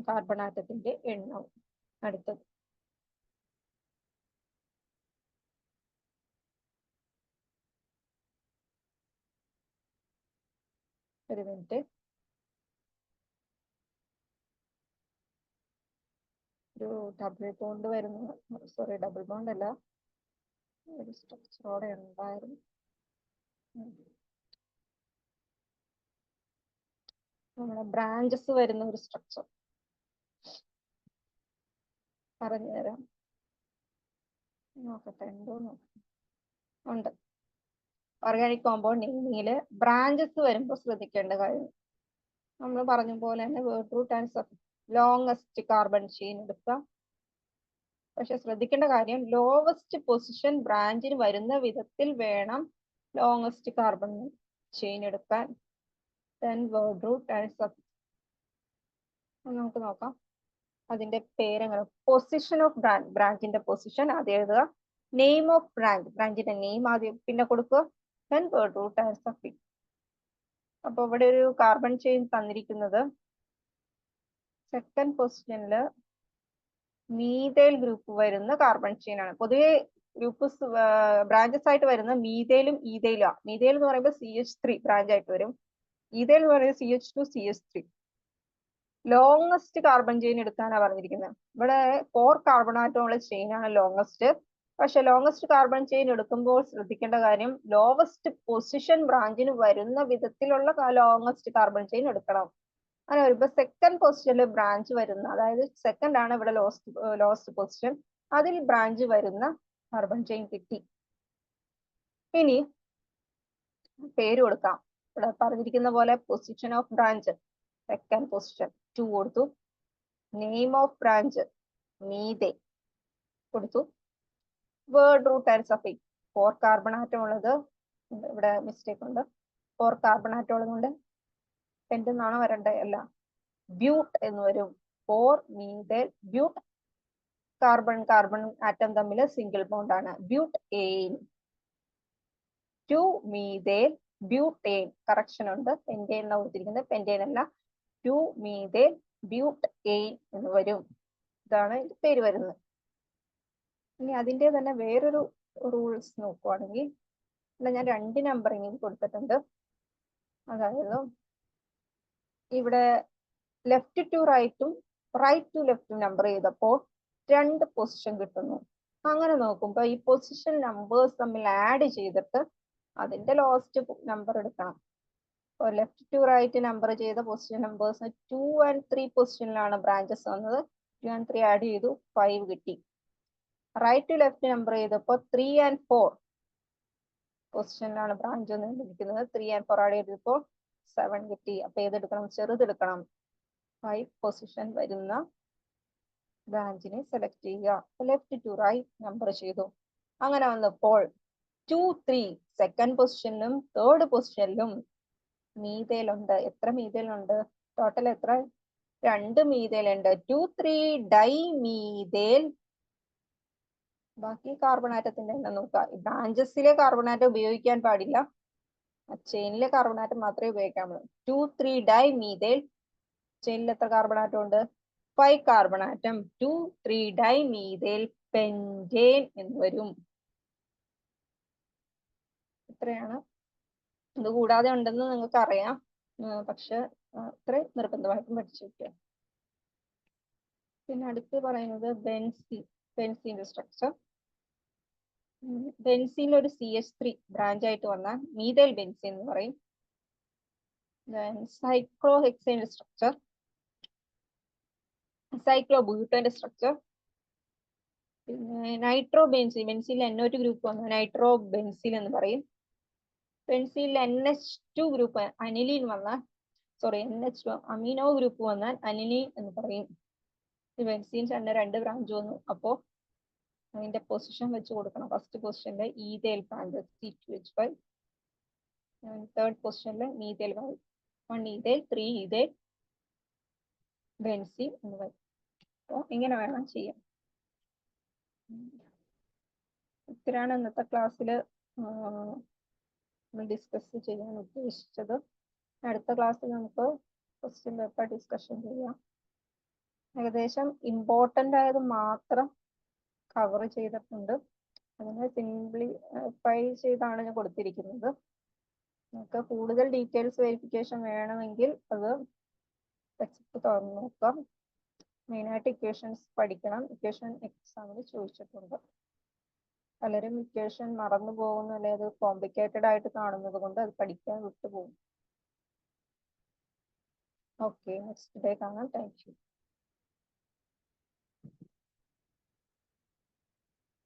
കാർബൺ ആറ്റത്തിന്റെ എണ്ണവും. അടുത്തത് ഒരു മിനിറ്റ്. ഒരു ഡബിൾ ബോണ്ട് വരുന്ന, സോറി ഡബിൾ ബോണ്ട് അല്ല, ഒരു സ്ട്രക്ചറോടെ ഉണ്ടായിരുന്നു. നമ്മുടെ ബ്രാഞ്ചസ് വരുന്ന ഒരു സ്ട്രക്ചർ പറഞ്ഞുതരാം. നോക്കട്ടെ, ഉണ്ടോ നോക്കാം. ഉണ്ട്. ഓർഗാനിക് കോമ്പൗണ്ട് നെയിമിങ്ങില് ബ്രാഞ്ചസ് വരുമ്പോൾ ശ്രദ്ധിക്കേണ്ട കാര്യം നമ്മൾ പറഞ്ഞ പോലെ തന്നെ word root and longest carbon chain എടുക്കാം. പക്ഷെ ശ്രദ്ധിക്കേണ്ട കാര്യം ലോവസ്റ്റ് പൊസിഷൻ ബ്രാഞ്ചിന് വരുന്ന വിധത്തിൽ വേണം ലോങ്സ്റ്റ് കാർബൺ ചെയിൻ എടുക്കാൻ. then word root and suffix. നമുക്ക് നോക്കാം അതിന്റെ പേരെങ്ങനെ. പൊസിഷൻ ഓഫ് ബ്രാഞ്ചിന്റെ പൊസിഷൻ ആദ്യം എഴുതുക. നെയിം ഓഫ് ബ്രാഞ്ചിന്റെ നെയിം ആദ്യം പിന്നെ കൊടുക്കുക. then word root and suffix. അപ്പൊ ഇവിടെ ഒരു കാർബൺ ചെയിൻ തന്നിരിക്കുന്നത് സെക്കൻഡ് പൊസിഷനില് മീതൈൽ ഗ്രൂപ്പ് വരുന്ന കാർബൺ ചെയിൻ ആണ്. പൊതുവെ ഗ്രൂപ്പ് ബ്രാഞ്ചസ് ആയിട്ട് വരുന്ന മീതൈലും ഈതൈലും. മീതൈൽ എന്ന് പറയുമ്പോൾ CH3 ബ്രാഞ്ച് ആയിട്ട് വരും. ഈതൈൽ എന്ന് പറയുന്നത് CH2 CH3. Longest carbon chain എടുക്കാനാണ് പറഞ്ഞിരിക്കുന്നത്. ഇവിടെ 4 കാർബൺ ആറ്റമുള്ള ചെയിൻ ആണ് ലോങ്സ്റ്റ്. പക്ഷെ ലോങ്സ്റ്റ് കാർബൺ ചെയിൻ എടുക്കുമ്പോൾ ശ്രദ്ധിക്കേണ്ട കാര്യം ലോവസ്റ്റ് പൊസിഷൻ ബ്രാഞ്ചിന് വരുന്ന വിധത്തിലുള്ള ലോങ്സ്റ്റ് കാർബൺ ചെയിൻ എടുക്കണം. അങ്ങനെ വരുമ്പോ സെക്കൻഡ് പൊസിഷനിൽ ബ്രാഞ്ച് വരുന്ന, അതായത് സെക്കൻഡ് ആണ് ഇവിടെ ലോസ്റ്റ് പൊസിഷൻ, അതിൽ ബ്രാഞ്ച് വരുന്ന കാർബൺ ചെയിൻ കിട്ടി. ഇനി പേര് കൊടുക്കാം. ഇവിടെ പറഞ്ഞിരിക്കുന്ന പോലെ position of branch second position 2 കൊടുത്തു. നെയിം ഓഫ് ബ്രാഞ്ച് മീതെ കൊടുത്തു. Word root and suffix 4 carbon atom ഉള്ളത്, ഇവിടെ മിസ്റ്റേക്ക് ഉണ്ട്, 4 കാർബൺ ആറ്റം ഉള്ളതുകൊണ്ട് പെന്റ് എന്നാണോ വരണ്ടേ? അല്ല, ബ്യൂട്ട് എന്ന് വരും. 4 മീതൈൽ ബ്യൂട്ട്. കാർബൺ ആറ്റം തമ്മിൽ സിംഗിൾ ബോണ്ട് ആണ്. ബ്യൂട്ട് എയിൻ. 2 മീതൈൽ ബ്യൂട്ടേൻ. കറക്ഷൻ ഉണ്ട്, പെന്റേൻ എന്നാണ് കൊടുത്തിരിക്കുന്നത്, പെന്റേൻ അല്ല. 2 മീതൈൽ ബ്യൂട്ട് എയിൻ എന്ന് വരും. ഇതാണ് ഇതിന്റെ പേര് വരുന്നത്. ഇനി അതിന്റെ തന്നെ വേറൊരു റൂൾസ് നോക്കുവാണെങ്കിൽ ഞാൻ 2 നമ്പറിങ് കൊടുത്തിട്ടുണ്ട്. അതായത് ഇവിടെ ലെഫ്റ്റ് ടു റൈറ്റും റൈറ്റ് ടു ലെഫ്റ്റും നമ്പർ ചെയ്തപ്പോൾ 2 പൊസിഷൻ കിട്ടുന്നു. അങ്ങനെ നോക്കുമ്പോൾ ഈ പൊസിഷൻ നമ്പേഴ്സ് തമ്മിൽ ആഡ് ചെയ്തിട്ട് അതിന്റെ ലോസ്റ്റ് നമ്പർ എടുക്കണം. അപ്പോൾ ലെഫ്റ്റ് ടു റൈറ്റ് നമ്പർ ചെയ്ത പൊസിഷൻ നമ്പേഴ്സ് 2 and 3 പൊസിഷനിലാണ് ബ്രാഞ്ചസ് വന്നത്. 2 and 3 ആഡ് ചെയ്തു, 5 കിട്ടി. റൈറ്റ് ടു ലെഫ്റ്റ് നമ്പർ ചെയ്തപ്പോൾ 3 and 4 പൊസിഷനിലാണ് ബ്രാഞ്ച് വന്നിരിക്കുന്നത്. 3 and 4 ആഡ് ചെയ്തപ്പോൾ 7 കിട്ടി. അപ്പൊ ഏതെടുക്കണം? ചെറുതെടുക്കണം. 5 പൊസിഷൻ വരുന്ന ബ്രാഞ്ചിനെ സെലക്ട് ചെയ്യുക. ലെഫ്റ്റ് ടു റൈറ്റ് നമ്പർ ചെയ്തു. അങ്ങനെ വന്നപ്പോൾ 2, 3 സെക്കൻഡ് പൊസിഷനിലും തേർഡ് പൊസിഷനിലും മീതൈൽ ഉണ്ട്. എത്ര മീതൈൽ ഉണ്ട്? ടോട്ടൽ എത്ര? 2 മീതൈൽ ഉണ്ട്. 2, 3 ഡൈ മീതൈൽ. ബാക്കി കാർബൺ ആറ്റത്തിന്റെ എണ്ണം നോക്കുക. ബ്രാഞ്ചസിലെ കാർബൺ ആറ്റം ഉപയോഗിക്കാൻ പാടില്ല, ചെയിനിലെ കാർബൺ ആറ്റം മാത്രമേ ഉപയോഗിക്കാൻ പാടുള്ളൂ. 2, 3 ഡൈ മീതൈൽ. ചെയിനിൽ എത്ര കാർബൺ ആറ്റം ഉണ്ട്? 5 കാർബൺ ആറ്റം. 2, 3 ഡൈ മീതൈൽ പെന്റേൻ എന്ന് വരും. ഇത്രയാണ്. ഇത് കൂടാതെ ഉണ്ടെന്ന് നിങ്ങൾക്ക് അറിയാം, പക്ഷെ ഇത്രയും നിർബന്ധമായിട്ടും പഠിച്ചു വെക്കുക. പിന്നെ അടുത്ത് പറയുന്നത് ബെൻസീന്റെ സ്ട്രക്ചർ. ബെൻസീനിൽ ഒരു CH3 ബ്രാഞ്ച് ആയിട്ട് വന്നാൽ മീതൈൽ ബെൻസീൻ എന്ന് പറയും. സൈക്ലോഹെക്സേന്റെ സ്ട്രക്ചർ, സൈക്ലോബ്യൂട്ടന്റെ സ്ട്രക്ചർ. പിന്നെ നൈട്രോ ബെൻസീൻ, ബെൻസീനിൽ NO2 ഗ്രൂപ്പ് വന്നാൽ നൈട്രോ ബെൻസീൻ എന്ന് പറയും. ബെൻസീനിൽ NH2 ഗ്രൂപ്പ് അനിലീൻ വന്നാൽ, സോറി NH2 അമീനോ ഗ്രൂപ്പ് വന്നാൽ അനിലീൻ എന്ന് പറയും. ബെൻസീൻ 2 ബ്രാഞ്ച് വന്നു. അപ്പോ അതിന്റെ പൊസിഷൻ വെച്ച് കൊടുക്കണം. ഫസ്റ്റ് പൊസിഷനിൽ ഈതൈൽ ബ്രാഞ്ച് C2H5, തേർഡ് പൊസിഷനിൽ മീതൈൽ 1 ഈതൈൽ 3 ഈതൈൽ ബെൻസീൻ എന്ന് പറയും. അപ്പോൾ ഇങ്ങനെ വേണം ചെയ്യാൻ. ഇത്രയാണ് ഇന്നത്തെ ക്ലാസ്സിൽ ഡിസ്കസ് ചെയ്യാൻ ഉദ്ദേശിച്ചത്. അടുത്ത ക്ലാസ്സിൽ നമുക്ക് ക്വസ്റ്റ്യൻ പേപ്പർ ഡിസ്കഷൻ ചെയ്യാം. ഏകദേശം ഇമ്പോർട്ടൻ്റ് ആയത് മാത്രം കവർ ചെയ്തിട്ടുണ്ട്. അതിനെ സിംപ്ലിഫൈ ചെയ്താണ് ഞാൻ കൊടുത്തിരിക്കുന്നത്. നമുക്ക് കൂടുതൽ ഡീറ്റെയിൽസ് വെരിഫിക്കേഷൻ വേണമെങ്കിൽ അത് ടെക്സ്റ്റ് തുറന്ന് നോക്കാം. മെയിനായിട്ട് ഇക്വേഷൻസ് പഠിക്കണം. ഇക്വേഷൻ എക്സാമിന് ചോദിച്ചിട്ടുണ്ട്. പലരും ഇക്വേഷൻ മറന്നു പോകുന്നു, അല്ലെങ്കിൽ അത് കോംപ്ലിക്കേറ്റഡ് ആയിട്ട് കാണുന്നത് കൊണ്ട് അത് പഠിക്കാൻ വിട്ടുപോകും. ഓക്കെ, നെക്സ്റ്റ് ഡേ കാണാം. Thank you.